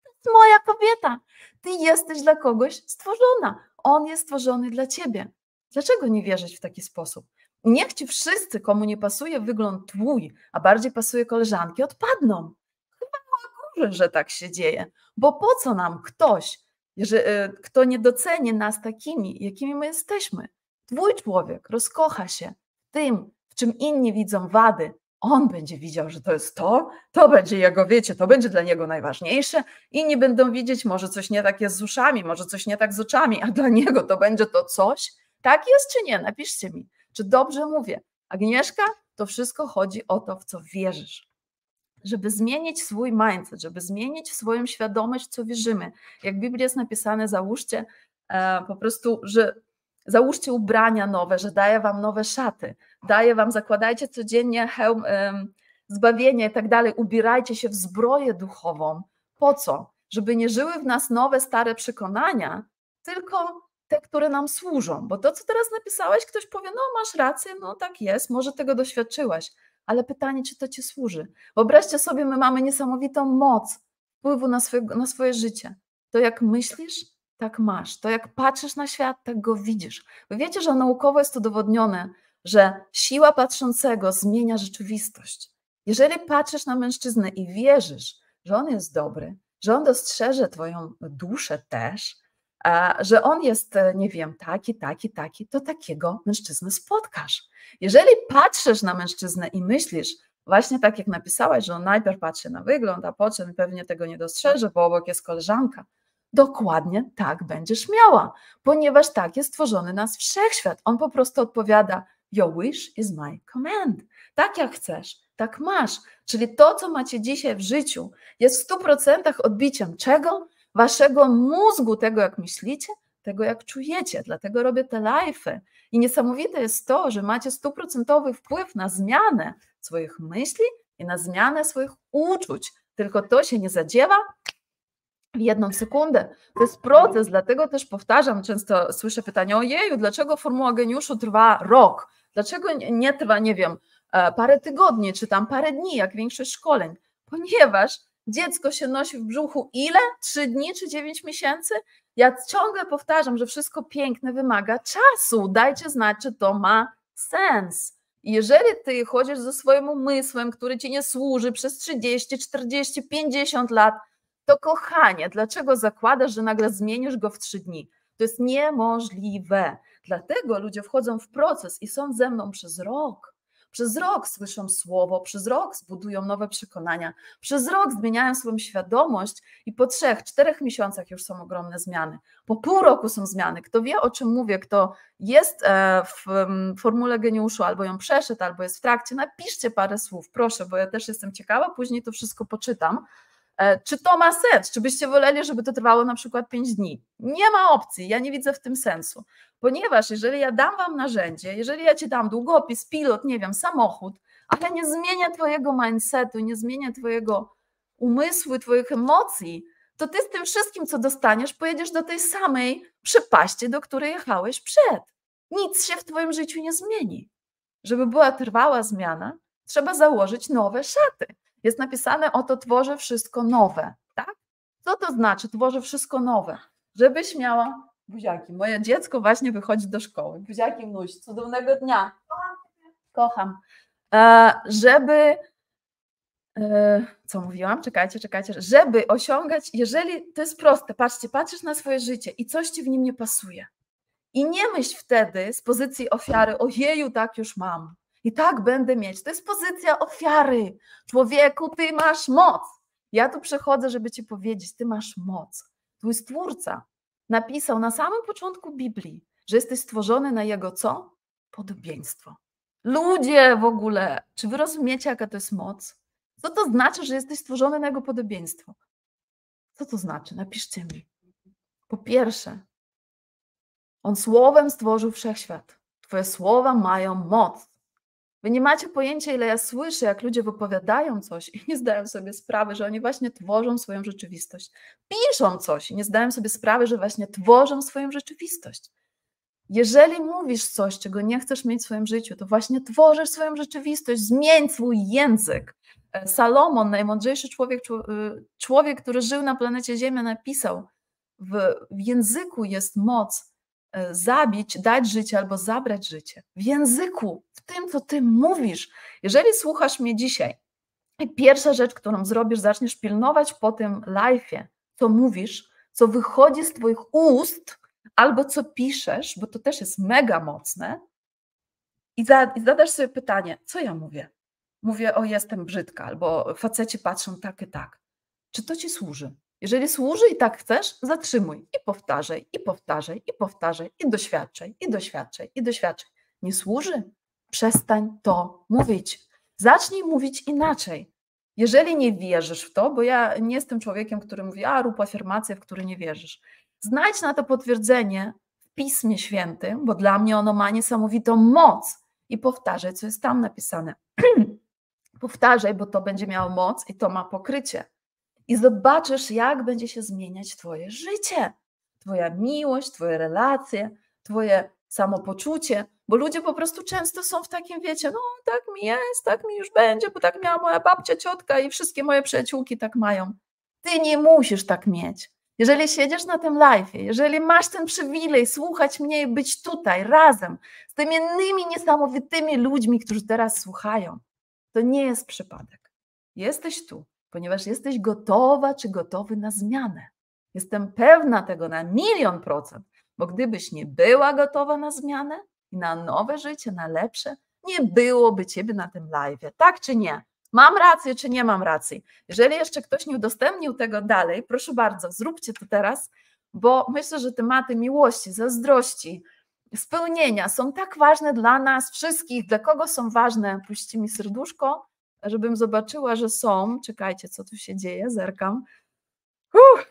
jest moja kobieta. Ty jesteś dla kogoś stworzona. On jest stworzony dla ciebie. Dlaczego nie wierzyć w taki sposób? Niech ci wszyscy, komu nie pasuje wygląd twój, a bardziej pasuje koleżanki, odpadną. Chyba na górze, że tak się dzieje. Bo po co nam ktoś, kto nie doceni nas takimi, jakimi my jesteśmy? Twój człowiek rozkocha się w tym, w czym inni widzą wady. On będzie widział, że to jest to będzie jego, wiecie, to będzie dla niego najważniejsze. Inni będą widzieć, może coś nie tak jest z uszami, może coś nie tak z oczami, a dla niego to będzie to coś. Tak jest czy nie? Napiszcie mi, czy dobrze mówię. Agnieszka, to wszystko chodzi o to, w co wierzysz. Żeby zmienić swój mindset, żeby zmienić swoją świadomość, co wierzymy. Jak w Biblii jest napisane, załóżcie po prostu, że załóżcie ubrania nowe, że daję wam nowe szaty, daję wam, zakładajcie codziennie hełm zbawienia i tak dalej, ubierajcie się w zbroję duchową. Po co? Żeby nie żyły w nas nowe, stare przekonania, tylko te, które nam służą. Bo to, co teraz napisałeś, ktoś powie, no masz rację, no tak jest, może tego doświadczyłaś, ale pytanie, czy to ci służy. Wyobraźcie sobie, my mamy niesamowitą moc wpływu na swoje życie. To jak myślisz, tak masz. To jak patrzysz na świat, tak go widzisz. Wy wiecie, że naukowo jest udowodnione, że siła patrzącego zmienia rzeczywistość. Jeżeli patrzysz na mężczyznę i wierzysz, że on jest dobry, że on dostrzeże twoją duszę też, że on jest, nie wiem, taki, to takiego mężczyznę spotkasz. Jeżeli patrzysz na mężczyznę i myślisz, właśnie tak jak napisałaś, że on najpierw patrzy na wygląd, a potem pewnie tego nie dostrzeże, bo obok jest koleżanka, dokładnie tak będziesz miała, ponieważ tak jest stworzony nas wszechświat. On po prostu odpowiada, your wish is my command. Tak jak chcesz, tak masz. Czyli to, co macie dzisiaj w życiu, jest w 100% odbiciem czego? Waszego mózgu, tego jak myślicie, tego jak czujecie. Dlatego robię te live'y. I niesamowite jest to, że macie 100% wpływ na zmianę swoich myśli i na zmianę swoich uczuć. Tylko to się nie zadziewa w jedną sekundę. To jest proces, dlatego też powtarzam, często słyszę pytanie, ojeju, dlaczego formuła geniuszu trwa rok? Dlaczego nie trwa, nie wiem, parę tygodni, czy tam parę dni, jak większość szkoleń? Ponieważ dziecko się nosi w brzuchu ile? 3 dni czy 9 miesięcy? Ja ciągle powtarzam, że wszystko piękne wymaga czasu. Dajcie znać, czy to ma sens. Jeżeli ty chodzisz ze swoim umysłem, który ci nie służy przez 30, 40, 50 lat, to kochanie, dlaczego zakładasz, że nagle zmienisz go w 3 dni? To jest niemożliwe. Dlatego ludzie wchodzą w proces i są ze mną przez rok. Przez rok słyszą słowo, przez rok zbudują nowe przekonania, przez rok zmieniają swoją świadomość i po 3-4 miesiącach już są ogromne zmiany. Po pół roku są zmiany. Kto wie, o czym mówię, kto jest w formule geniuszu, albo ją przeszedł, albo jest w trakcie, napiszcie parę słów, proszę, bo ja też jestem ciekawa, później to wszystko poczytam. Czy to ma sens? Czy byście woleli, żeby to trwało na przykład 5 dni? Nie ma opcji, ja nie widzę w tym sensu, ponieważ jeżeli ja dam wam narzędzie, jeżeli ja ci dam długopis, pilot, nie wiem, samochód, ale nie zmienię twojego mindsetu, nie zmienię twojego umysłu, twoich emocji, to ty z tym wszystkim, co dostaniesz, pojedziesz do tej samej przepaści, do której jechałeś przed. Nic się w twoim życiu nie zmieni. Żeby była trwała zmiana, trzeba założyć nowe szaty. Jest napisane, oto tworzę wszystko nowe, tak? Co to znaczy, tworzę wszystko nowe? Żebyś miała, buziaki, moje dziecko właśnie wychodzi do szkoły, buziaki mnuś, cudownego dnia, kocham, żeby, co mówiłam, czekajcie, żeby osiągać, jeżeli, to jest proste, patrzcie, patrzysz na swoje życie i coś ci w nim nie pasuje i nie myśl wtedy z pozycji ofiary, ojeju, tak już mam. I tak będę mieć. To jest pozycja ofiary. Człowieku, ty masz moc. Ja tu przychodzę, żeby ci powiedzieć, ty masz moc. Twój Stwórca napisał na samym początku Biblii, że jesteś stworzony na Jego co? Podobieństwo. Ludzie w ogóle, czy wy rozumiecie, jaka to jest moc? Co to znaczy, że jesteś stworzony na Jego podobieństwo? Co to znaczy? Napiszcie mi. Po pierwsze, On słowem stworzył wszechświat. Twoje słowa mają moc. Wy nie macie pojęcia, ile ja słyszę, jak ludzie wypowiadają coś i nie zdają sobie sprawy, że oni właśnie tworzą swoją rzeczywistość. Piszą coś i nie zdają sobie sprawy, że właśnie tworzą swoją rzeczywistość. Jeżeli mówisz coś, czego nie chcesz mieć w swoim życiu, to właśnie tworzysz swoją rzeczywistość, zmień swój język. Salomon, najmądrzejszy człowiek, który żył na planecie Ziemia, napisał, w języku jest moc zabić, dać życie albo zabrać życie. W języku, w tym, co ty mówisz. Jeżeli słuchasz mnie dzisiaj i pierwsza rzecz, którą zrobisz, zaczniesz pilnować po tym live'ie, co mówisz, co wychodzi z twoich ust, albo co piszesz, bo to też jest mega mocne, i zadasz sobie pytanie, co ja mówię? Mówię, o jestem brzydka, albo faceci patrzą tak i tak. Czy to ci służy? Jeżeli służy i tak chcesz, zatrzymuj i powtarzaj, i powtarzaj, i powtarzaj, i doświadczaj, i doświadczaj, i doświadczaj. Nie służy? Przestań to mówić. Zacznij mówić inaczej. Jeżeli nie wierzysz w to, bo ja nie jestem człowiekiem, który mówi, rób afirmacje, w które nie wierzysz. Znajdź na to potwierdzenie w Pismie Świętym, bo dla mnie ono ma niesamowitą moc i powtarzaj, co jest tam napisane. Powtarzaj, bo to będzie miało moc i to ma pokrycie. I zobaczysz, jak będzie się zmieniać twoje życie, twoja miłość, twoje relacje, twoje samopoczucie, bo ludzie po prostu często są w takim, wiecie, no tak mi jest, tak mi już będzie, bo tak miała moja babcia, ciotka i wszystkie moje przyjaciółki tak mają. Ty nie musisz tak mieć. Jeżeli siedzisz na tym live'ie, jeżeli masz ten przywilej słuchać mnie i być tutaj razem z tymi innymi niesamowitymi ludźmi, którzy teraz słuchają, to nie jest przypadek. Jesteś tu, ponieważ jesteś gotowa czy gotowy na zmianę. Jestem pewna tego na 1.000.000%, bo gdybyś nie była gotowa na zmianę i na nowe życie, na lepsze, nie byłoby ciebie na tym live'ie. Tak czy nie? Mam rację czy nie mam racji? Jeżeli jeszcze ktoś nie udostępnił tego dalej, proszę bardzo, zróbcie to teraz, bo myślę, że tematy miłości, zazdrości, spełnienia są tak ważne dla nas wszystkich. Dla kogo są ważne? Puśćcie mi serduszko, żebym zobaczyła, że są. Czekajcie, co tu się dzieje, zerkam.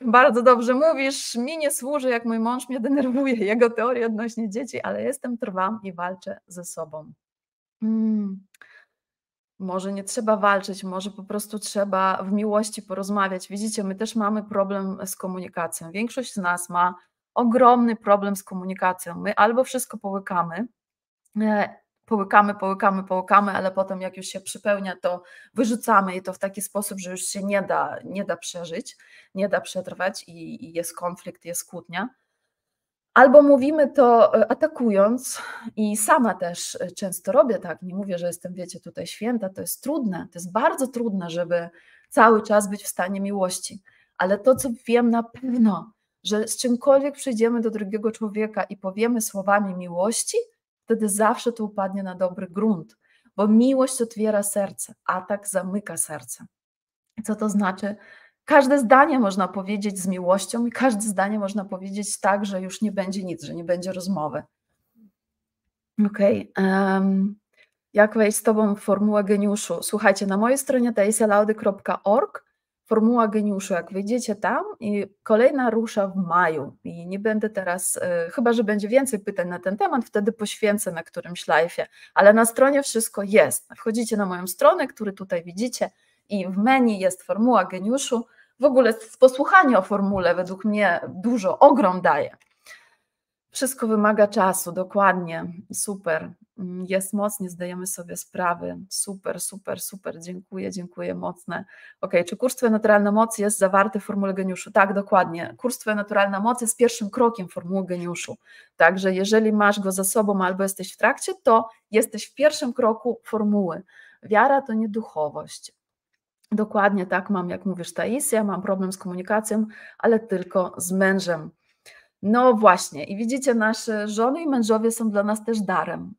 Bardzo dobrze mówisz, mi nie służy, jak mój mąż mnie denerwuje, jego teorie odnośnie dzieci, ale jestem, trwam i walczę ze sobą. Może nie trzeba walczyć, może po prostu trzeba w miłości porozmawiać. Widzicie, my też mamy problem z komunikacją. Większość z nas ma ogromny problem z komunikacją. My albo wszystko połykamy, ale potem jak już się przypełnia, to wyrzucamy i to w taki sposób, że już się nie da przeżyć, nie da przetrwać i jest konflikt, jest kłótnia. Albo mówimy to atakując i sama też często robię tak, nie mówię, że jestem, wiecie, tutaj święta, to jest trudne, to jest bardzo trudne, żeby cały czas być w stanie miłości, ale to, co wiem na pewno, że z czymkolwiek przyjdziemy do drugiego człowieka i powiemy słowami miłości, wtedy zawsze to upadnie na dobry grunt, bo miłość otwiera serce, atak zamyka serce. Co to znaczy? Każde zdanie można powiedzieć z miłością i każde zdanie można powiedzieć tak, że już nie będzie nic, że nie będzie rozmowy. Okej. Jak wejść z tobą w formułę geniuszu? Słuchajcie, na mojej stronie taisialaudy.org formuła geniuszu, jak wyjdziecie tam i kolejna rusza w maju i nie będę teraz, chyba że będzie więcej pytań na ten temat, wtedy poświęcę na którymś live'ie, ale na stronie wszystko jest. Wchodzicie na moją stronę, który tutaj widzicie i w menu jest formuła geniuszu. W ogóle posłuchanie o formule według mnie ogrom daje. Wszystko wymaga czasu, dokładnie, super, jest mocnie, zdajemy sobie sprawy, super, super, super, dziękuję mocne. Okej, czy kurs Twoja naturalna moc jest zawarty w formule geniuszu? Tak, dokładnie, kurs Twoja naturalna moc jest pierwszym krokiem formuły geniuszu, także jeżeli masz go za sobą albo jesteś w trakcie, to jesteś w pierwszym kroku formuły. Wiara to nie duchowość. Dokładnie tak mam, jak mówisz, Taisia, mam problem z komunikacją, ale tylko z mężem. No właśnie i widzicie, nasze żony i mężowie są dla nas też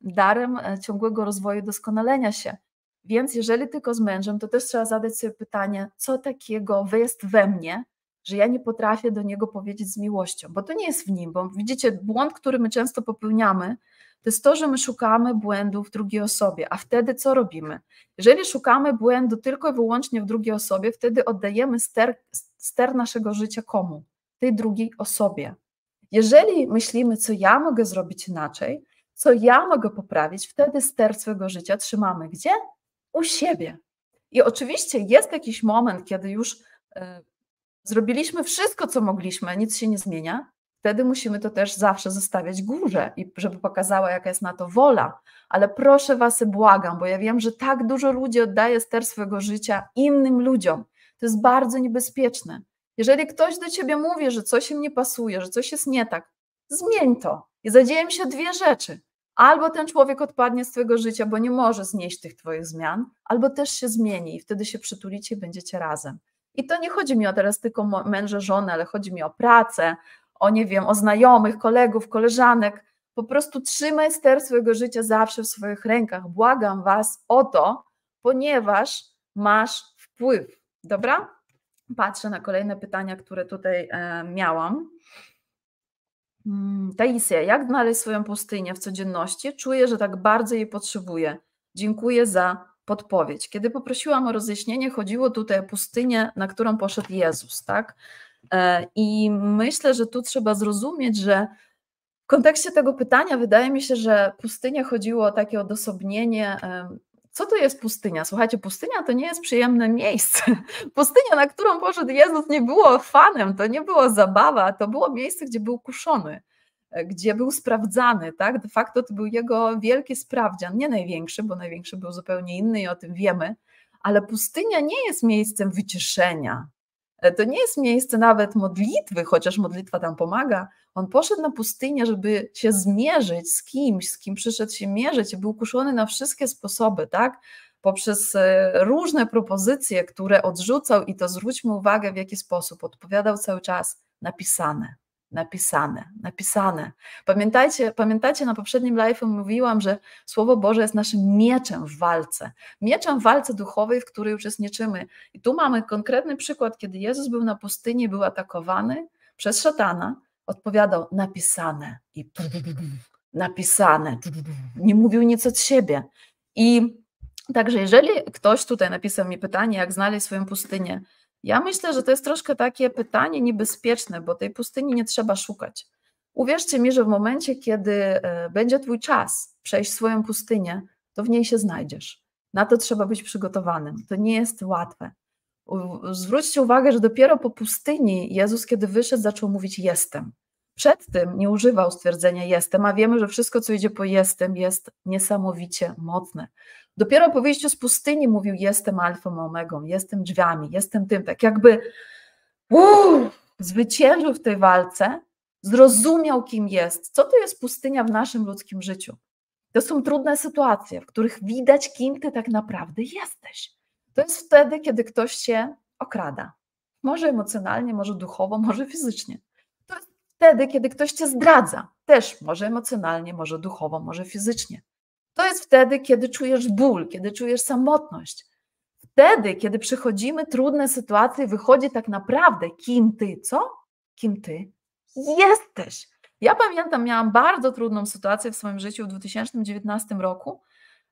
darem ciągłego rozwoju, doskonalenia się. Więc jeżeli tylko z mężem, to też trzeba zadać sobie pytanie, co takiego jest we mnie, że ja nie potrafię do niego powiedzieć z miłością, bo to nie jest w nim, bo widzicie, błąd, który my często popełniamy, to jest to, że my szukamy błędu w drugiej osobie, a wtedy co robimy? Jeżeli szukamy błędu tylko i wyłącznie w drugiej osobie, wtedy oddajemy ster naszego życia komu? Tej drugiej osobie. Jeżeli myślimy, co ja mogę zrobić inaczej, co ja mogę poprawić, wtedy ster swojego życia trzymamy gdzie? U siebie. I oczywiście jest jakiś moment, kiedy już zrobiliśmy wszystko, co mogliśmy, nic się nie zmienia, wtedy musimy to też zawsze zostawiać górze, i żeby pokazała, jaka jest na to wola. Ale proszę was i błagam, bo ja wiem, że tak dużo ludzi oddaje ster swojego życia innym ludziom. To jest bardzo niebezpieczne. Jeżeli ktoś do ciebie mówi, że coś im nie pasuje, że coś jest nie tak, zmień to. I zadzieją się dwie rzeczy. Albo ten człowiek odpadnie z twojego życia, bo nie może znieść tych twoich zmian, albo też się zmieni i wtedy się przytulicie i będziecie razem. I to nie chodzi mi o teraz tylko męża, żonę, ale chodzi mi o pracę, o nie wiem, o znajomych, kolegów, koleżanek. Po prostu trzymaj ster swojego życia zawsze w swoich rękach. Błagam was o to, ponieważ masz wpływ. Dobra? Patrzę na kolejne pytania, które tutaj miałam. Taisia, jak znaleźć swoją pustynię w codzienności? Czuję, że tak bardzo jej potrzebuję. Dziękuję za podpowiedź. Kiedy poprosiłam o rozjaśnienie, chodziło tutaj o pustynię, na którą poszedł Jezus, tak? I myślę, że tu trzeba zrozumieć, że w kontekście tego pytania wydaje mi się, że pustynia chodziło o takie odosobnienie. Co to jest pustynia? Słuchajcie, pustynia to nie jest przyjemne miejsce. Pustynia, na którą poszedł Jezus, nie było fanem, to nie było zabawa, to było miejsce, gdzie był kuszony, gdzie był sprawdzany, tak? De facto to był jego wielki sprawdzian, nie największy, bo największy był zupełnie inny i o tym wiemy, ale pustynia nie jest miejscem wyciszenia. To nie jest miejsce nawet modlitwy, chociaż modlitwa tam pomaga. On poszedł na pustynię, żeby się zmierzyć z kimś, z kim przyszedł się mierzyć i był kuszony na wszystkie sposoby, tak? Poprzez różne propozycje, które odrzucał, i to zwróćmy uwagę, w jaki sposób odpowiadał cały czas: napisane, napisane, napisane. Pamiętacie, na poprzednim live'u mówiłam, że Słowo Boże jest naszym mieczem w walce duchowej, w której uczestniczymy. I tu mamy konkretny przykład, kiedy Jezus był na pustyni, był atakowany przez szatana, odpowiadał: napisane, i napisane, nie mówił nic od siebie. I także jeżeli ktoś tutaj napisał mi pytanie, jak znaleźć swoją pustynię, ja myślę, że to jest troszkę takie pytanie niebezpieczne, bo tej pustyni nie trzeba szukać. Uwierzcie mi, że w momencie, kiedy będzie twój czas przejść swoją pustynię, to w niej się znajdziesz. Na to trzeba być przygotowanym. To nie jest łatwe. Zwróćcie uwagę, że dopiero po pustyni Jezus, kiedy wyszedł, zaczął mówić: jestem. Przed tym nie używał stwierdzenia jestem, a wiemy, że wszystko, co idzie po jestem, jest niesamowicie mocne. Dopiero po wyjściu z pustyni mówił: jestem alfą, omegą, jestem drzwiami, jestem tym, tak jakby zwyciężył w tej walce, zrozumiał, kim jest. Co to jest pustynia w naszym ludzkim życiu? To są trudne sytuacje, w których widać, kim ty tak naprawdę jesteś. To jest wtedy, kiedy ktoś cię okrada. Może emocjonalnie, może duchowo, może fizycznie. To jest wtedy, kiedy ktoś cię zdradza. Też może emocjonalnie, może duchowo, może fizycznie. To jest wtedy, kiedy czujesz ból, kiedy czujesz samotność. Wtedy, kiedy przechodzimy trudne sytuacje, wychodzi tak naprawdę, kim ty, co? Kim ty jesteś. Ja pamiętam, miałam bardzo trudną sytuację w swoim życiu w 2019 roku.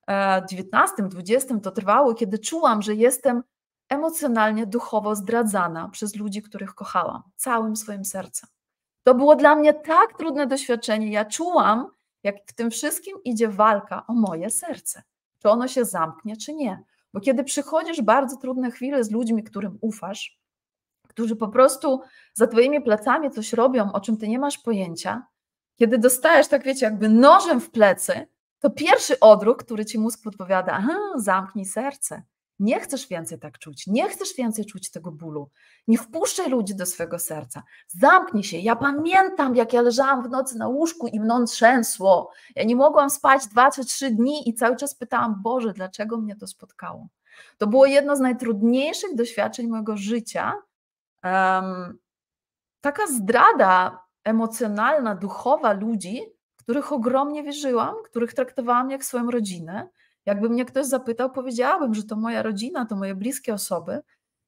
19-20 to trwało, kiedy czułam, że jestem emocjonalnie, duchowo zdradzana przez ludzi, których kochałam całym swoim sercem. To było dla mnie tak trudne doświadczenie. Ja czułam, jak w tym wszystkim idzie walka o moje serce. Czy ono się zamknie, czy nie. Bo kiedy przychodzisz bardzo trudne chwile z ludźmi, którym ufasz, którzy po prostu za twoimi plecami coś robią, o czym ty nie masz pojęcia, kiedy dostajesz, tak wiecie, jakby nożem w plecy, to pierwszy odruch, który ci mózg podpowiada: aha, zamknij serce. Nie chcesz więcej tak czuć, nie chcesz więcej czuć tego bólu. Nie wpuszczaj ludzi do swojego serca. Zamknij się. Ja pamiętam, jak ja leżałam w nocy na łóżku i mną trzęsło. Ja nie mogłam spać 2 czy 3 dni i cały czas pytałam: Boże, dlaczego mnie to spotkało? To było jedno z najtrudniejszych doświadczeń mojego życia. Taka zdrada emocjonalna, duchowa ludzi, których ogromnie wierzyłam, których traktowałam jak swoją rodzinę. Jakby mnie ktoś zapytał, powiedziałabym, że to moja rodzina, to moje bliskie osoby.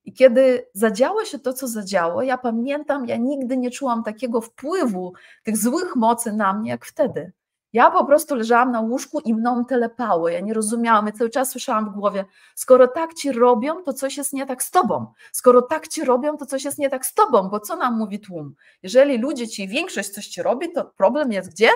I kiedy zadziało się to, co zadziało, ja pamiętam, ja nigdy nie czułam takiego wpływu tych złych mocy na mnie, jak wtedy. Ja po prostu leżałam na łóżku i mną telepało. Ja nie rozumiałam, ja cały czas słyszałam w głowie, skoro tak ci robią, to coś jest nie tak z tobą. Skoro tak ci robią, to coś jest nie tak z tobą, bo co nam mówi tłum? Jeżeli ludzie ci, większość coś ci robi, to problem jest gdzie?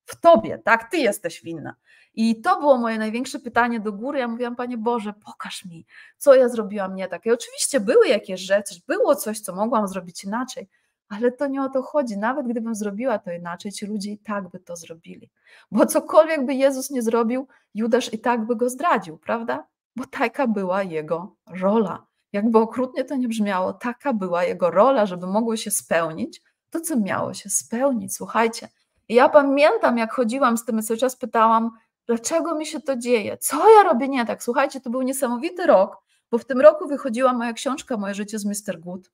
W tobie, tak? Ty jesteś winna. I to było moje największe pytanie do góry. Ja mówiłam, Panie Boże, pokaż mi, co ja zrobiłam nie tak. I oczywiście były jakieś rzeczy, było coś, co mogłam zrobić inaczej, ale to nie o to chodzi. Nawet gdybym zrobiła to inaczej, ci ludzie i tak by to zrobili. Bo cokolwiek by Jezus nie zrobił, Judasz i tak by go zdradził, prawda? Bo taka była jego rola. Jakby okrutnie to nie brzmiało, taka była jego rola, żeby mogło się spełnić to, co miało się spełnić. Słuchajcie, i ja pamiętam, jak chodziłam z tym, cały czas pytałam, dlaczego mi się to dzieje? Co ja robię nie tak? Słuchajcie, to był niesamowity rok, bo w tym roku wychodziła moja książka Moje życie z Mr. Good.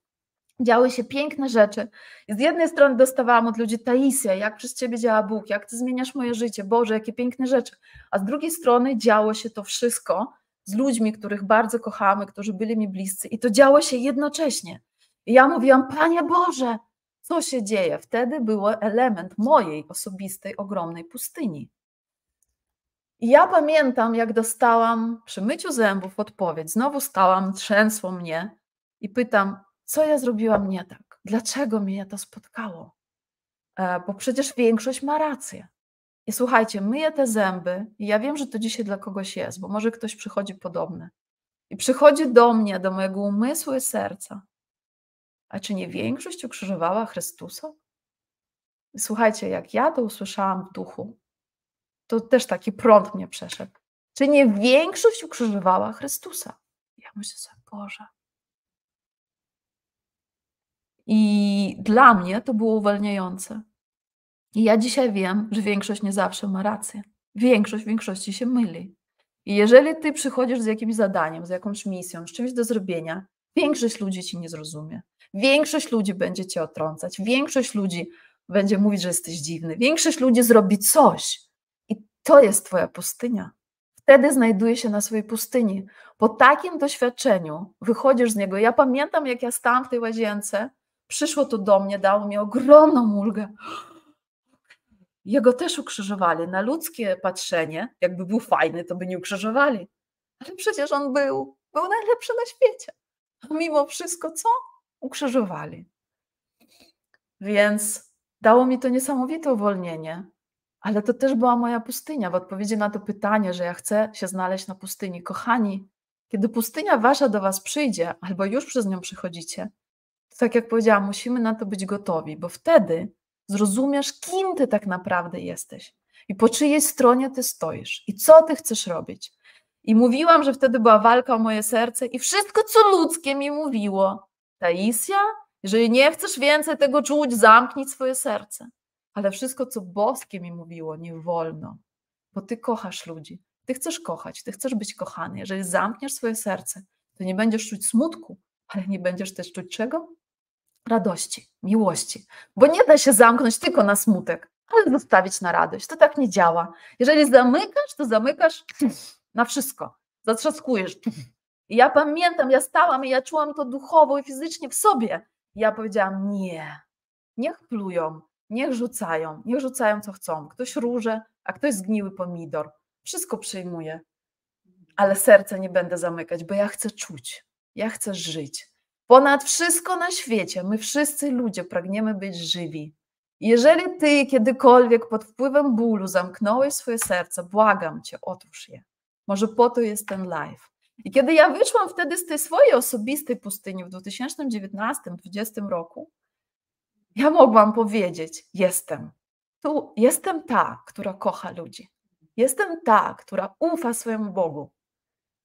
Działy się piękne rzeczy. I z jednej strony dostawałam od ludzi, Taisia, jak przez ciebie działa Bóg, jak ty zmieniasz moje życie, Boże, jakie piękne rzeczy. A z drugiej strony działo się to wszystko z ludźmi, których bardzo kochamy, którzy byli mi bliscy. I to działo się jednocześnie. I ja mówiłam, Panie Boże, co się dzieje? Wtedy był element mojej osobistej, ogromnej pustyni. I ja pamiętam, jak dostałam przy myciu zębów odpowiedź. Znowu stałam, trzęsło mnie i pytam, co ja zrobiłam nie tak? Dlaczego mnie to spotkało? Bo przecież większość ma rację. I słuchajcie, myję te zęby i ja wiem, że to dzisiaj dla kogoś jest, bo może ktoś przychodzi podobny. I przychodzi do mnie, do mojego umysłu i serca. A czy nie większość ukrzyżowała Chrystusa? I słuchajcie, jak ja to usłyszałam w duchu, to też taki prąd mnie przeszedł. Czy nie większość ukrzyżowała Chrystusa? Ja myślę sobie, Boże. I dla mnie to było uwalniające. I ja dzisiaj wiem, że większość nie zawsze ma rację. Większość w większości się myli. I jeżeli ty przychodzisz z jakimś zadaniem, z jakąś misją, z czymś do zrobienia, większość ludzi ci nie zrozumie. Większość ludzi będzie cię otrącać. Większość ludzi będzie mówić, że jesteś dziwny. Większość ludzi zrobi coś. I to jest twoja pustynia. Wtedy znajdujesz się na swojej pustyni. Po takim doświadczeniu wychodzisz z niego. Ja pamiętam, jak ja stałam w tej łazience, przyszło to do mnie, dało mi ogromną ulgę. Jego też ukrzyżowali. Na ludzkie patrzenie, jakby był fajny, to by nie ukrzyżowali. Ale przecież on był najlepszy na świecie. A mimo wszystko co? Ukrzyżowali. Więc dało mi to niesamowite uwolnienie. Ale to też była moja pustynia. W odpowiedzi na to pytanie, że ja chcę się znaleźć na pustyni. Kochani, kiedy pustynia wasza do was przyjdzie, albo już przez nią przychodzicie, to tak jak powiedziałam, musimy na to być gotowi, bo wtedy zrozumiesz, kim ty tak naprawdę jesteś i po czyjej stronie ty stoisz i co ty chcesz robić. I mówiłam, że wtedy była walka o moje serce i wszystko, co ludzkie mi mówiło. Taisia, jeżeli nie chcesz więcej tego czuć, zamknij swoje serce. Ale wszystko, co boskie mi mówiło, nie wolno, bo ty kochasz ludzi, ty chcesz kochać, ty chcesz być kochany. Jeżeli zamkniesz swoje serce, to nie będziesz czuć smutku, ale nie będziesz też czuć czego? Radości, miłości. Bo nie da się zamknąć tylko na smutek, ale zostawić na radość. To tak nie działa. Jeżeli zamykasz, to zamykasz na wszystko. Zatrzaskujesz. I ja pamiętam, ja stałam i ja czułam to duchowo i fizycznie w sobie. I ja powiedziałam, nie, niech plują, niech rzucają co chcą. Ktoś róże, a ktoś zgniły pomidor. Wszystko przyjmuję. Ale serce nie będę zamykać, bo ja chcę czuć, ja chcę żyć. Ponad wszystko na świecie, my wszyscy ludzie pragniemy być żywi. Jeżeli ty kiedykolwiek pod wpływem bólu zamknąłeś swoje serce, błagam cię, otwórz je. Może po to jest ten live. I kiedy ja wyszłam wtedy z tej swojej osobistej pustyni w 2019-2020 roku, ja mogłam powiedzieć, jestem ta, która kocha ludzi. Jestem ta, która ufa swojemu Bogu.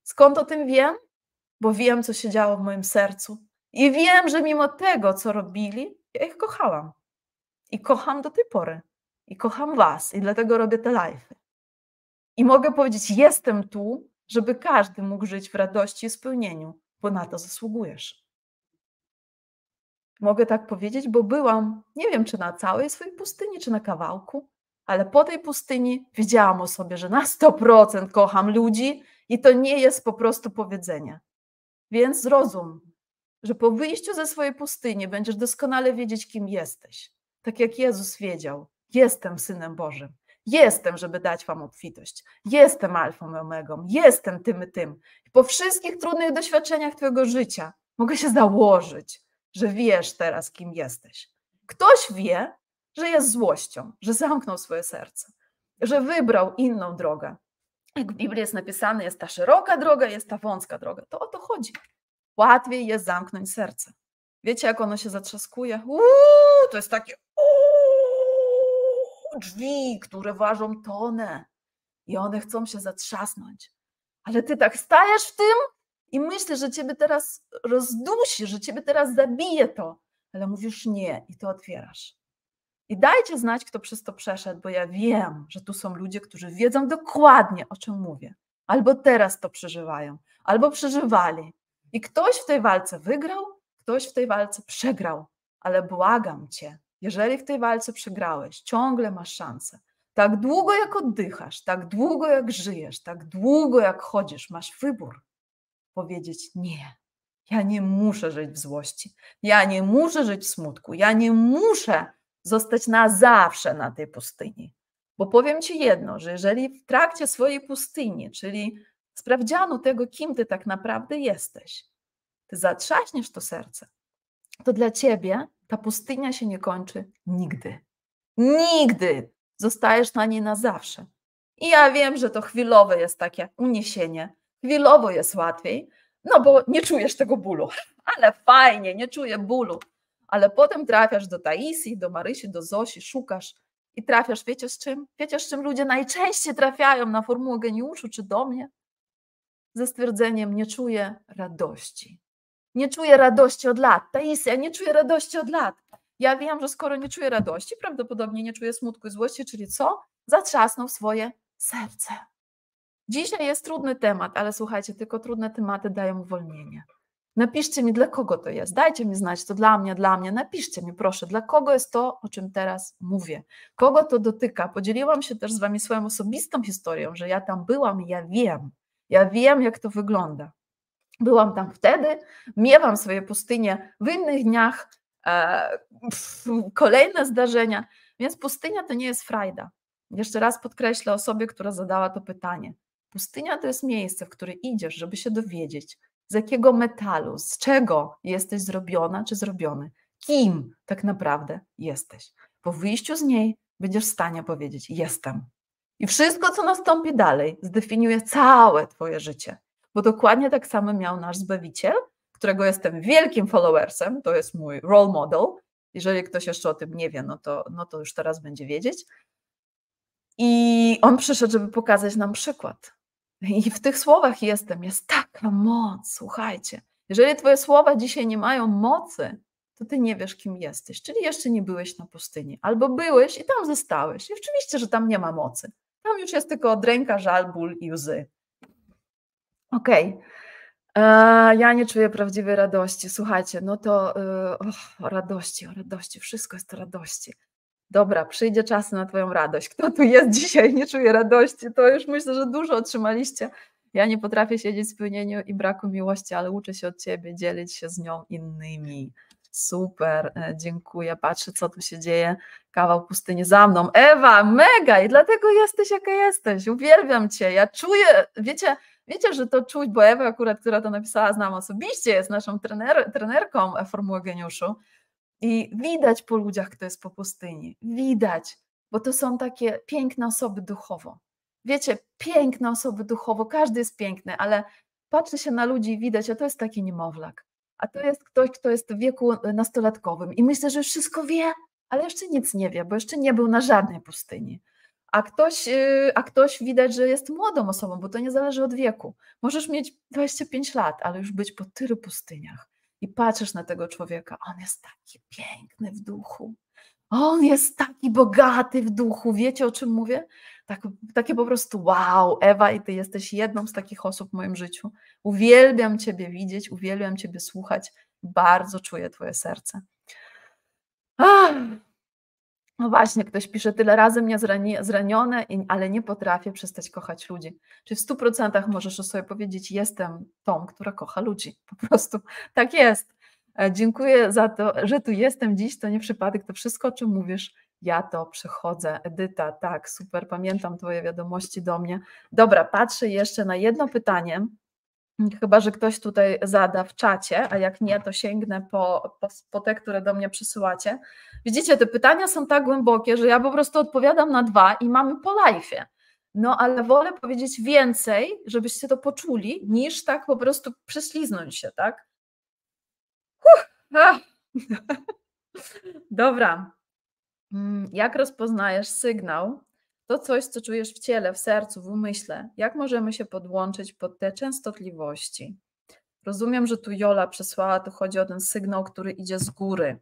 Skąd o tym wiem? Bo wiem, co się działo w moim sercu. I wiem, że mimo tego, co robili, ja ich kochałam. I kocham do tej pory. I kocham was. I dlatego robię te live'y. I mogę powiedzieć, jestem tu, żeby każdy mógł żyć w radości i spełnieniu, bo na to zasługujesz. Mogę tak powiedzieć, bo byłam, nie wiem, czy na całej swojej pustyni, czy na kawałku, ale po tej pustyni wiedziałam o sobie, że na 100% kocham ludzi i to nie jest po prostu powiedzenie. Więc zrozum, że po wyjściu ze swojej pustyni będziesz doskonale wiedzieć, kim jesteś. Tak jak Jezus wiedział, jestem Synem Bożym, jestem, żeby dać wam obfitość, jestem alfą i omegą, jestem tym i tym. I po wszystkich trudnych doświadczeniach twojego życia mogę się założyć, że wiesz teraz, kim jesteś. Ktoś wie, że jest złością, że zamknął swoje serce, że wybrał inną drogę. Jak w Biblii jest napisane, jest ta szeroka droga, jest ta wąska droga. To o to chodzi. Łatwiej jest zamknąć serce. Wiecie, jak ono się zatrzaskuje? To jest takie drzwi, które ważą tonę i one chcą się zatrzasnąć. Ale ty tak stajesz w tym i myślisz, że ciebie teraz rozdusi, że ciebie teraz zabije to. Ale mówisz nie i to otwierasz. I dajcie znać, kto przez to przeszedł, bo ja wiem, że tu są ludzie, którzy wiedzą dokładnie, o czym mówię. Albo teraz to przeżywają, albo przeżywali. I ktoś w tej walce wygrał, ktoś w tej walce przegrał. Ale błagam cię, jeżeli w tej walce przegrałeś, ciągle masz szansę. Tak długo jak oddychasz, tak długo jak żyjesz, tak długo jak chodzisz, masz wybór. Powiedzieć nie. Ja nie muszę żyć w złości. Ja nie muszę żyć w smutku. Ja nie muszę zostać na zawsze na tej pustyni. Bo powiem ci jedno, że jeżeli w trakcie swojej pustyni, czyli sprawdzianu tego, kim ty tak naprawdę jesteś, ty zatrzaśniesz to serce, to dla ciebie ta pustynia się nie kończy nigdy. Nigdy! Zostajesz na niej na zawsze. I ja wiem, że to chwilowe jest takie uniesienie, chwilowo jest łatwiej, no bo nie czujesz tego bólu. Ale fajnie, nie czuję bólu. Ale potem trafiasz do Taisi, do Marysi, do Zosi, szukasz i trafiasz, wiecie z czym? Wiecie, z czym ludzie najczęściej trafiają na formułę geniuszu, czy do mnie? Ze stwierdzeniem, nie czuję radości. Nie czuję radości od lat. Taisia, nie czuję radości od lat. Ja wiem, że skoro nie czuję radości, prawdopodobnie nie czuję smutku i złości, czyli co? Zatrzasnął swoje serce. Dzisiaj jest trudny temat, ale słuchajcie, tylko trudne tematy dają uwolnienie. Napiszcie mi, dla kogo to jest. Dajcie mi znać, to dla mnie. Napiszcie mi, proszę, dla kogo jest to, o czym teraz mówię. Kogo to dotyka. Podzieliłam się też z wami swoją osobistą historią, że ja tam byłam i ja wiem. Ja wiem, jak to wygląda. Byłam tam wtedy, miewam swoje pustynie w innych dniach, kolejne zdarzenia, więc pustynia to nie jest frajda. Jeszcze raz podkreślę osobie, która zadała to pytanie. Pustynia to jest miejsce, w które idziesz, żeby się dowiedzieć, z jakiego metalu, z czego jesteś zrobiona czy zrobiony, kim tak naprawdę jesteś. Po wyjściu z niej będziesz w stanie powiedzieć jestem. I wszystko, co nastąpi dalej, zdefiniuje całe twoje życie. Bo dokładnie tak samo miał nasz Zbawiciel, którego jestem wielkim followersem, to jest mój role model. Jeżeli ktoś jeszcze o tym nie wie, no to już teraz będzie wiedzieć. I on przyszedł, żeby pokazać nam przykład. I w tych słowach jest taka moc, słuchajcie. Jeżeli twoje słowa dzisiaj nie mają mocy, to ty nie wiesz, kim jesteś, czyli jeszcze nie byłeś na pustyni, albo byłeś i tam zostałeś. I oczywiście, że tam nie ma mocy. Tam już jest tylko dręka, żal, ból i łzy. Okej. Ja nie czuję prawdziwej radości. Słuchajcie, no to o radości, wszystko jest o radości. Dobra, przyjdzie czas na twoją radość. Kto tu jest dzisiaj, nie czuje radości, to już myślę, że dużo otrzymaliście. Ja nie potrafię siedzieć w spełnieniu i braku miłości, ale uczę się od ciebie, dzielić się z nią innymi. Super, dziękuję. Patrzę, co tu się dzieje. Kawał pustyni za mną. Ewa, mega! I dlatego jesteś, jaka jesteś. Uwielbiam cię. Ja czuję, wiecie, że to czuć, bo Ewa akurat, która to napisała, znam osobiście, jest naszą trenerką Formuły Geniuszu. I widać po ludziach, kto jest po pustyni. Widać, bo to są takie piękne osoby duchowo. Wiecie, piękne osoby duchowo, każdy jest piękny, ale patrzy się na ludzi i widać, a to jest taki niemowlak. A to jest ktoś, kto jest w wieku nastolatkowym i myślę, że już wszystko wie, ale jeszcze nic nie wie, bo jeszcze nie był na żadnej pustyni. A ktoś widać, że jest młodą osobą, bo to nie zależy od wieku. Możesz mieć 25 lat, ale już być po tylu pustyniach. I patrzysz na tego człowieka, on jest taki piękny w duchu, on jest taki bogaty w duchu, wiecie, o czym mówię? Takie po prostu wow, Ewa, i ty jesteś jedną z takich osób w moim życiu. Uwielbiam ciebie widzieć, uwielbiam ciebie słuchać, bardzo czuję twoje serce. No właśnie, ktoś pisze, tyle razy mnie zranione, ale nie potrafię przestać kochać ludzi. Czy w 100% możesz o sobie powiedzieć, jestem tą, która kocha ludzi. Po prostu tak jest. Dziękuję za to, że tu jestem dziś. To nie przypadek, to wszystko, o czym mówisz, ja to przechodzę. Edyta, tak, super, pamiętam twoje wiadomości do mnie. Dobra, patrzę jeszcze na jedno pytanie. Chyba że ktoś tutaj zada w czacie, a jak nie, to sięgnę po te, które do mnie przysyłacie. Widzicie, te pytania są tak głębokie, że ja po prostu odpowiadam na 2 i mamy po live'ie. No ale wolę powiedzieć więcej, żebyście to poczuli, niż tak po prostu prześliznąć się, tak? Ach. Dobra. Jak rozpoznajesz sygnał? To coś, co czujesz w ciele, w sercu, w umyśle. Jak możemy się podłączyć pod te częstotliwości? Rozumiem, że tu Jola przesłała, tu chodzi o ten sygnał, który idzie z góry.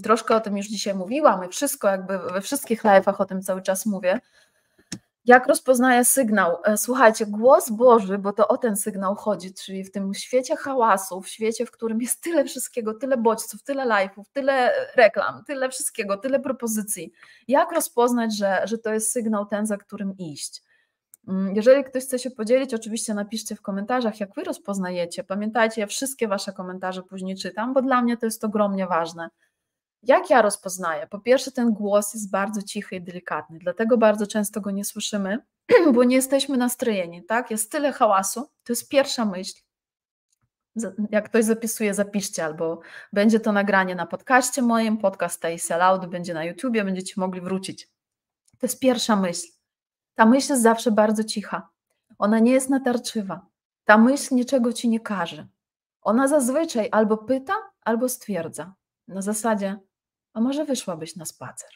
Troszkę o tym już dzisiaj mówiłam i wszystko jakby we wszystkich live'ach o tym cały czas mówię. Jak rozpoznaję sygnał? Słuchajcie, głos Boży, bo to o ten sygnał chodzi, czyli w tym świecie hałasu, w świecie, w którym jest tyle wszystkiego, tyle bodźców, tyle live'ów, tyle reklam, tyle wszystkiego, tyle propozycji. Jak rozpoznać, że to jest sygnał ten, za którym iść? Jeżeli ktoś chce się podzielić, oczywiście napiszcie w komentarzach, jak wy rozpoznajecie. Pamiętajcie, ja wszystkie wasze komentarze później czytam, bo dla mnie to jest ogromnie ważne. Jak ja rozpoznaję? Po pierwsze, ten głos jest bardzo cichy i delikatny, dlatego bardzo często go nie słyszymy, bo nie jesteśmy nastrojeni, tak? Jest tyle hałasu, to jest pierwsza myśl. Jak ktoś zapisuje, zapiszcie, albo będzie to nagranie na podcaście moim, podcast Taisia Loud będzie na YouTubie, będziecie mogli wrócić. To jest pierwsza myśl. Ta myśl jest zawsze bardzo cicha. Ona nie jest natarczywa. Ta myśl niczego ci nie każe. Ona zazwyczaj albo pyta, albo stwierdza. Na zasadzie, a może wyszłabyś na spacer?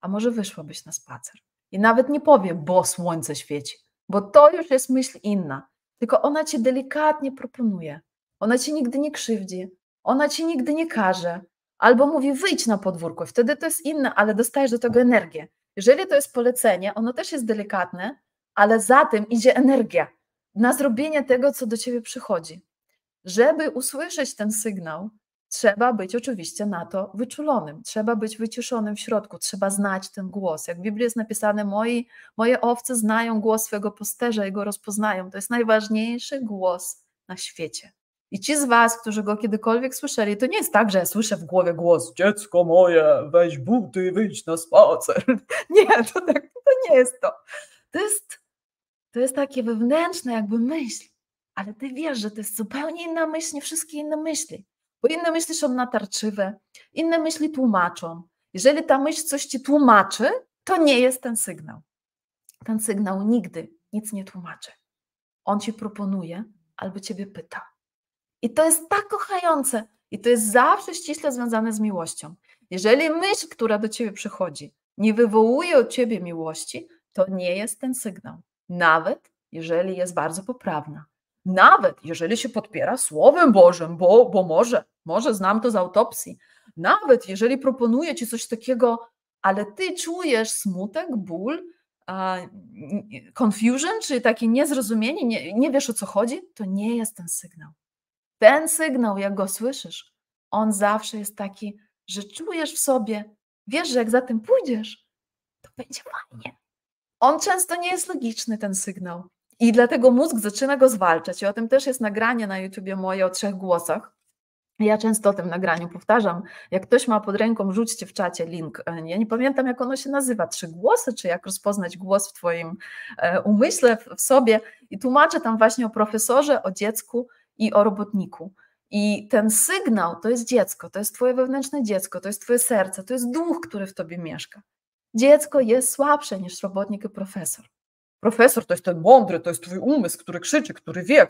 A może wyszłabyś na spacer? I nawet nie powie, bo słońce świeci, bo to już jest myśl inna. Tylko ona ci delikatnie proponuje. Ona ci nigdy nie krzywdzi. Ona ci nigdy nie każe. Albo mówi, wyjdź na podwórko. Wtedy to jest inne, ale dostajesz do tego energię. Jeżeli to jest polecenie, ono też jest delikatne, ale za tym idzie energia na zrobienie tego, co do ciebie przychodzi. Żeby usłyszeć ten sygnał, trzeba być oczywiście na to wyczulonym, trzeba być wyciszonym w środku, trzeba znać ten głos. Jak w Biblii jest napisane, moje owce znają głos swego pasterza i go rozpoznają. To jest najważniejszy głos na świecie. I ci z was, którzy go kiedykolwiek słyszeli, to nie jest tak, że ja słyszę w głowie głos, dziecko moje, weź buty, wyjdź na spacer. Nie, to nie jest to. To jest takie wewnętrzne jakby myśl, ale ty wiesz, że to jest zupełnie inna myśl niż wszystkie inne myśli, bo inne myśli są natarczywe, inne myśli tłumaczą. Jeżeli ta myśl coś ci tłumaczy, to nie jest ten sygnał. Ten sygnał nigdy nic nie tłumaczy. On ci proponuje albo ciebie pyta. I to jest tak kochające i to jest zawsze ściśle związane z miłością. Jeżeli myśl, która do ciebie przychodzi, nie wywołuje od ciebie miłości, to nie jest ten sygnał. Nawet jeżeli jest bardzo poprawna. Nawet jeżeli się podpiera Słowem Bożym, bo może znam to z autopsji. Nawet jeżeli proponuje ci coś takiego, ale ty czujesz smutek, ból, confusion, czyli takie niezrozumienie, nie wiesz o co chodzi, to nie jest ten sygnał. Ten sygnał, jak go słyszysz, on zawsze jest taki, że czujesz w sobie, wiesz, że jak za tym pójdziesz, to będzie fajnie. On często nie jest logiczny, ten sygnał. I dlatego mózg zaczyna go zwalczać. I o tym też jest nagranie na YouTubie moje o 3 głosach. Ja często o tym nagraniu powtarzam. Jak ktoś ma pod ręką, rzućcie w czacie link. Ja nie pamiętam, jak ono się nazywa. 3 głosy, czy jak rozpoznać głos w twoim umyśle, w sobie. I tłumaczę tam właśnie o profesorze, o dziecku i o robotniku. I ten sygnał to jest dziecko, to jest twoje wewnętrzne dziecko, to jest twoje serce, to jest duch, który w tobie mieszka. Dziecko jest słabsze niż robotnik i profesor. Profesor to jest ten mądry, to jest twój umysł, który krzyczy, który wie,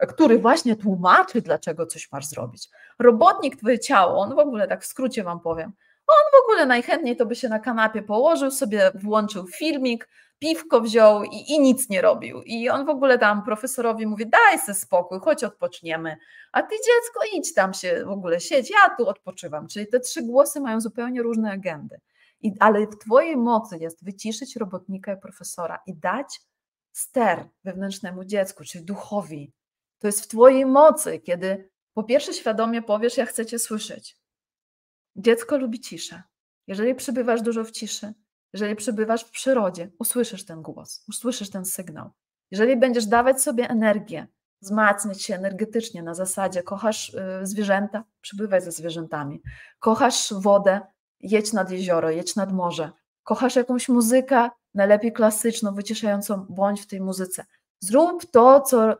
który właśnie tłumaczy, dlaczego coś masz zrobić. Robotnik, twoje ciało, on w ogóle, tak w skrócie wam powiem, on w ogóle najchętniej to by się na kanapie położył, sobie włączył filmik, piwko wziął i nic nie robił. I on w ogóle tam profesorowi mówi, daj sobie spokój, chodź odpoczniemy. A ty dziecko idź tam się w ogóle siedź, ja tu odpoczywam. Czyli te 3 głosy mają zupełnie różne agendy. Ale w twojej mocy jest wyciszyć robotnika i profesora i dać ster wewnętrznemu dziecku, czyli duchowi. To jest w twojej mocy, kiedy po pierwsze świadomie powiesz, ja chcę cię słyszeć. Dziecko lubi ciszę. Jeżeli przebywasz dużo w ciszy, jeżeli przebywasz w przyrodzie, usłyszysz ten głos, usłyszysz ten sygnał. Jeżeli będziesz dawać sobie energię wzmacniać się energetycznie na zasadzie kochasz zwierzęta, przybywaj ze zwierzętami, kochasz wodę, jedź nad jezioro, jedź nad morze, kochasz jakąś muzykę, najlepiej klasyczną, wyciszającą, bądź w tej muzyce. Zrób to, co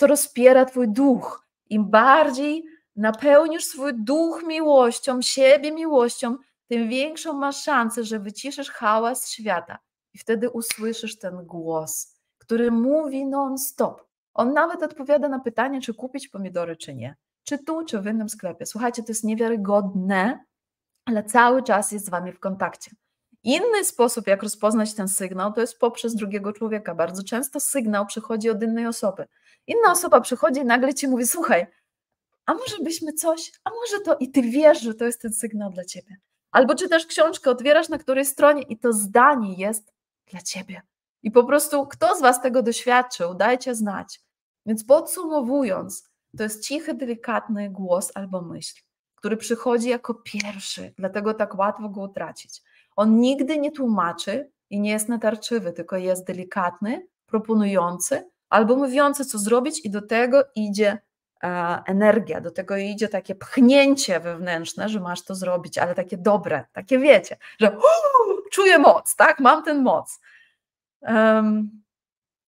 rozpiera twój duch. Im bardziej napełnisz swój duch miłością, siebie miłością, tym większą masz szansę, że wyciszysz hałas świata i wtedy usłyszysz ten głos, który mówi non-stop. On nawet odpowiada na pytanie, czy kupić pomidory, czy nie. Czy tu, czy w innym sklepie. Słuchajcie, to jest niewiarygodne, ale cały czas jest z wami w kontakcie. Inny sposób, jak rozpoznać ten sygnał, to jest poprzez drugiego człowieka. Bardzo często sygnał przychodzi od innej osoby. Inna osoba przychodzi i nagle ci mówi, słuchaj, a może byśmy coś, a może to, i ty wiesz, że to jest ten sygnał dla ciebie. Albo czytasz książkę, otwierasz na której stronie i to zdanie jest dla ciebie. I po prostu kto z was tego doświadczył, dajcie znać. Więc podsumowując, to jest cichy, delikatny głos albo myśl, który przychodzi jako pierwszy, dlatego tak łatwo go utracić. On nigdy nie tłumaczy i nie jest natarczywy, tylko jest delikatny, proponujący albo mówiący, co zrobić, i do tego idzie energia, do tego idzie takie pchnięcie wewnętrzne, że masz to zrobić, ale takie dobre, takie wiecie, że czuję moc, tak, mam tę moc.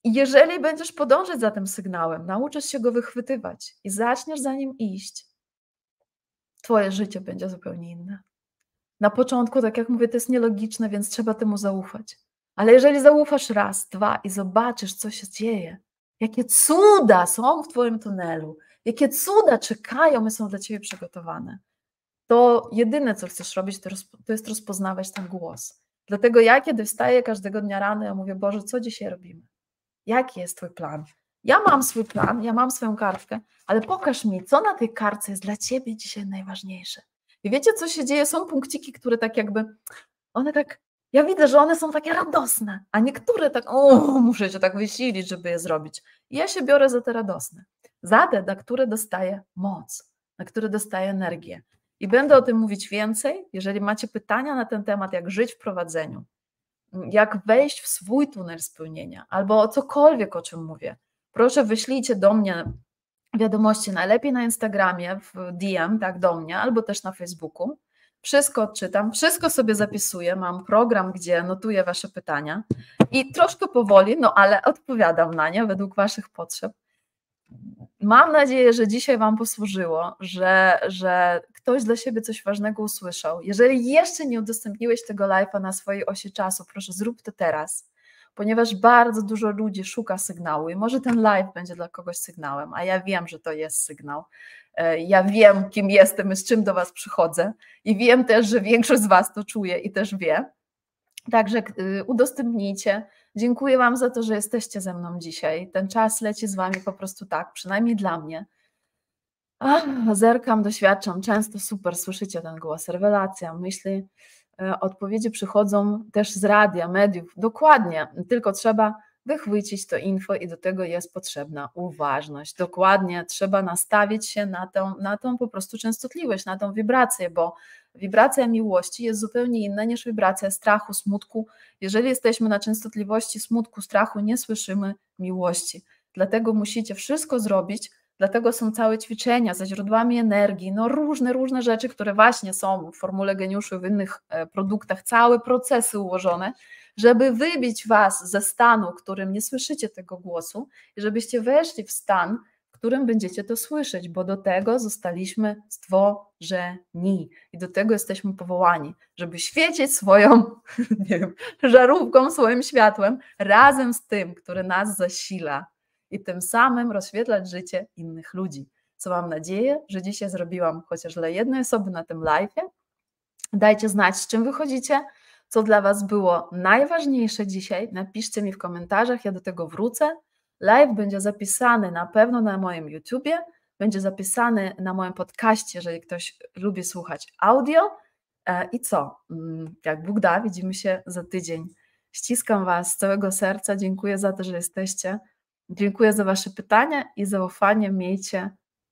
Jeżeli będziesz podążać za tym sygnałem, nauczysz się go wychwytywać i zaczniesz za nim iść, twoje życie będzie zupełnie inne. Na początku, tak jak mówię, to jest nielogiczne, więc trzeba temu zaufać. Ale jeżeli zaufasz raz, dwa i zobaczysz, co się dzieje, jakie cuda są w twoim tunelu, jakie cuda czekają i są dla ciebie przygotowane, to jedyne, co chcesz robić, to jest rozpoznawać ten głos. Dlatego ja, kiedy wstaję każdego dnia rano, ja mówię, Boże, co dzisiaj robimy? Jaki jest twój plan? Ja mam swój plan, ja mam swoją kartkę, ale pokaż mi, co na tej kartce jest dla ciebie dzisiaj najważniejsze. I wiecie, co się dzieje? Są punkciki, które tak jakby, one tak, ja widzę, że one są takie radosne, a niektóre tak, muszę się tak wysilić, żeby je zrobić. I ja się biorę za te radosne, za te, na które dostaję moc, na które dostaję energię. I będę o tym mówić więcej. Jeżeli macie pytania na ten temat, jak żyć w prowadzeniu, jak wejść w swój tunel spełnienia, albo o cokolwiek, o czym mówię, proszę wyślijcie do mnie wiadomości, najlepiej na Instagramie, w DM, tak, do mnie, albo też na Facebooku. Wszystko odczytam, wszystko sobie zapisuję, mam program, gdzie notuję wasze pytania i troszkę powoli, no ale odpowiadam na nie według waszych potrzeb. Mam nadzieję, że dzisiaj wam posłużyło, że ktoś dla siebie coś ważnego usłyszał. Jeżeli jeszcze nie udostępniłeś tego live'a na swojej osi czasu, proszę, zrób to teraz, ponieważ bardzo dużo ludzi szuka sygnału i może ten live będzie dla kogoś sygnałem, a ja wiem, że to jest sygnał. Ja wiem, kim jestem i z czym do was przychodzę i wiem też, że większość z was to czuje i też wie. Także udostępnijcie. Dziękuję wam za to, że jesteście ze mną dzisiaj. Ten czas leci z wami po prostu tak, przynajmniej dla mnie. Zerkam, doświadczam często, super, słyszycie ten głos, rewelacja, myśli, odpowiedzi przychodzą też z radia, mediów, dokładnie, tylko trzeba wychwycić to info i do tego jest potrzebna uważność, dokładnie, trzeba nastawić się na tą po prostu częstotliwość, na tą wibrację, bo wibracja miłości jest zupełnie inna niż wibracja strachu, smutku. Jeżeli jesteśmy na częstotliwości smutku, strachu, nie słyszymy miłości, dlatego musicie wszystko zrobić. Dlatego są całe ćwiczenia ze źródłami energii, no różne rzeczy, które właśnie są w formule geniuszu, w innych produktach, całe procesy ułożone, żeby wybić was ze stanu, w którym nie słyszycie tego głosu i żebyście weszli w stan, w którym będziecie to słyszeć, bo do tego zostaliśmy stworzeni i do tego jesteśmy powołani, żeby świecić swoją, nie wiem, żarówką, swoim światłem razem z tym, który nas zasila, i tym samym rozświetlać życie innych ludzi. Co mam nadzieję, że dzisiaj zrobiłam chociaż dla jednej osoby na tym live'ie. Dajcie znać, z czym wychodzicie, co dla was było najważniejsze dzisiaj. Napiszcie mi w komentarzach, ja do tego wrócę. Live będzie zapisany na pewno na moim YouTubie, będzie zapisany na moim podcaście, jeżeli ktoś lubi słuchać audio. I co? Jak Bóg da, widzimy się za tydzień. Ściskam was z całego serca, dziękuję za to, że jesteście. Dziękuję za wasze pytania i zaufanie. Miejcie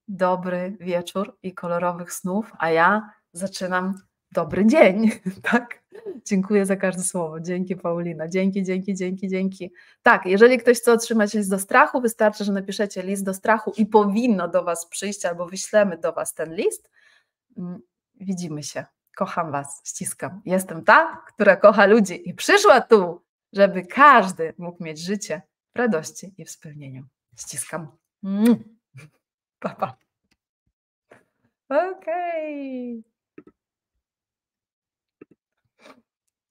dobry wieczór i kolorowych snów, a ja zaczynam dobry dzień, tak? Dziękuję za każde słowo. Dzięki, Paulina. Dzięki. Tak, jeżeli ktoś chce otrzymać list do strachu, wystarczy, że napiszecie list do strachu i powinno do Was przyjść, albo wyślemy do Was ten list. Widzimy się. Kocham Was, ściskam. Jestem ta, która kocha ludzi i przyszła tu, żeby każdy mógł mieć życie w radości i w spełnieniu. Ściskam. Pa, pa. Okej.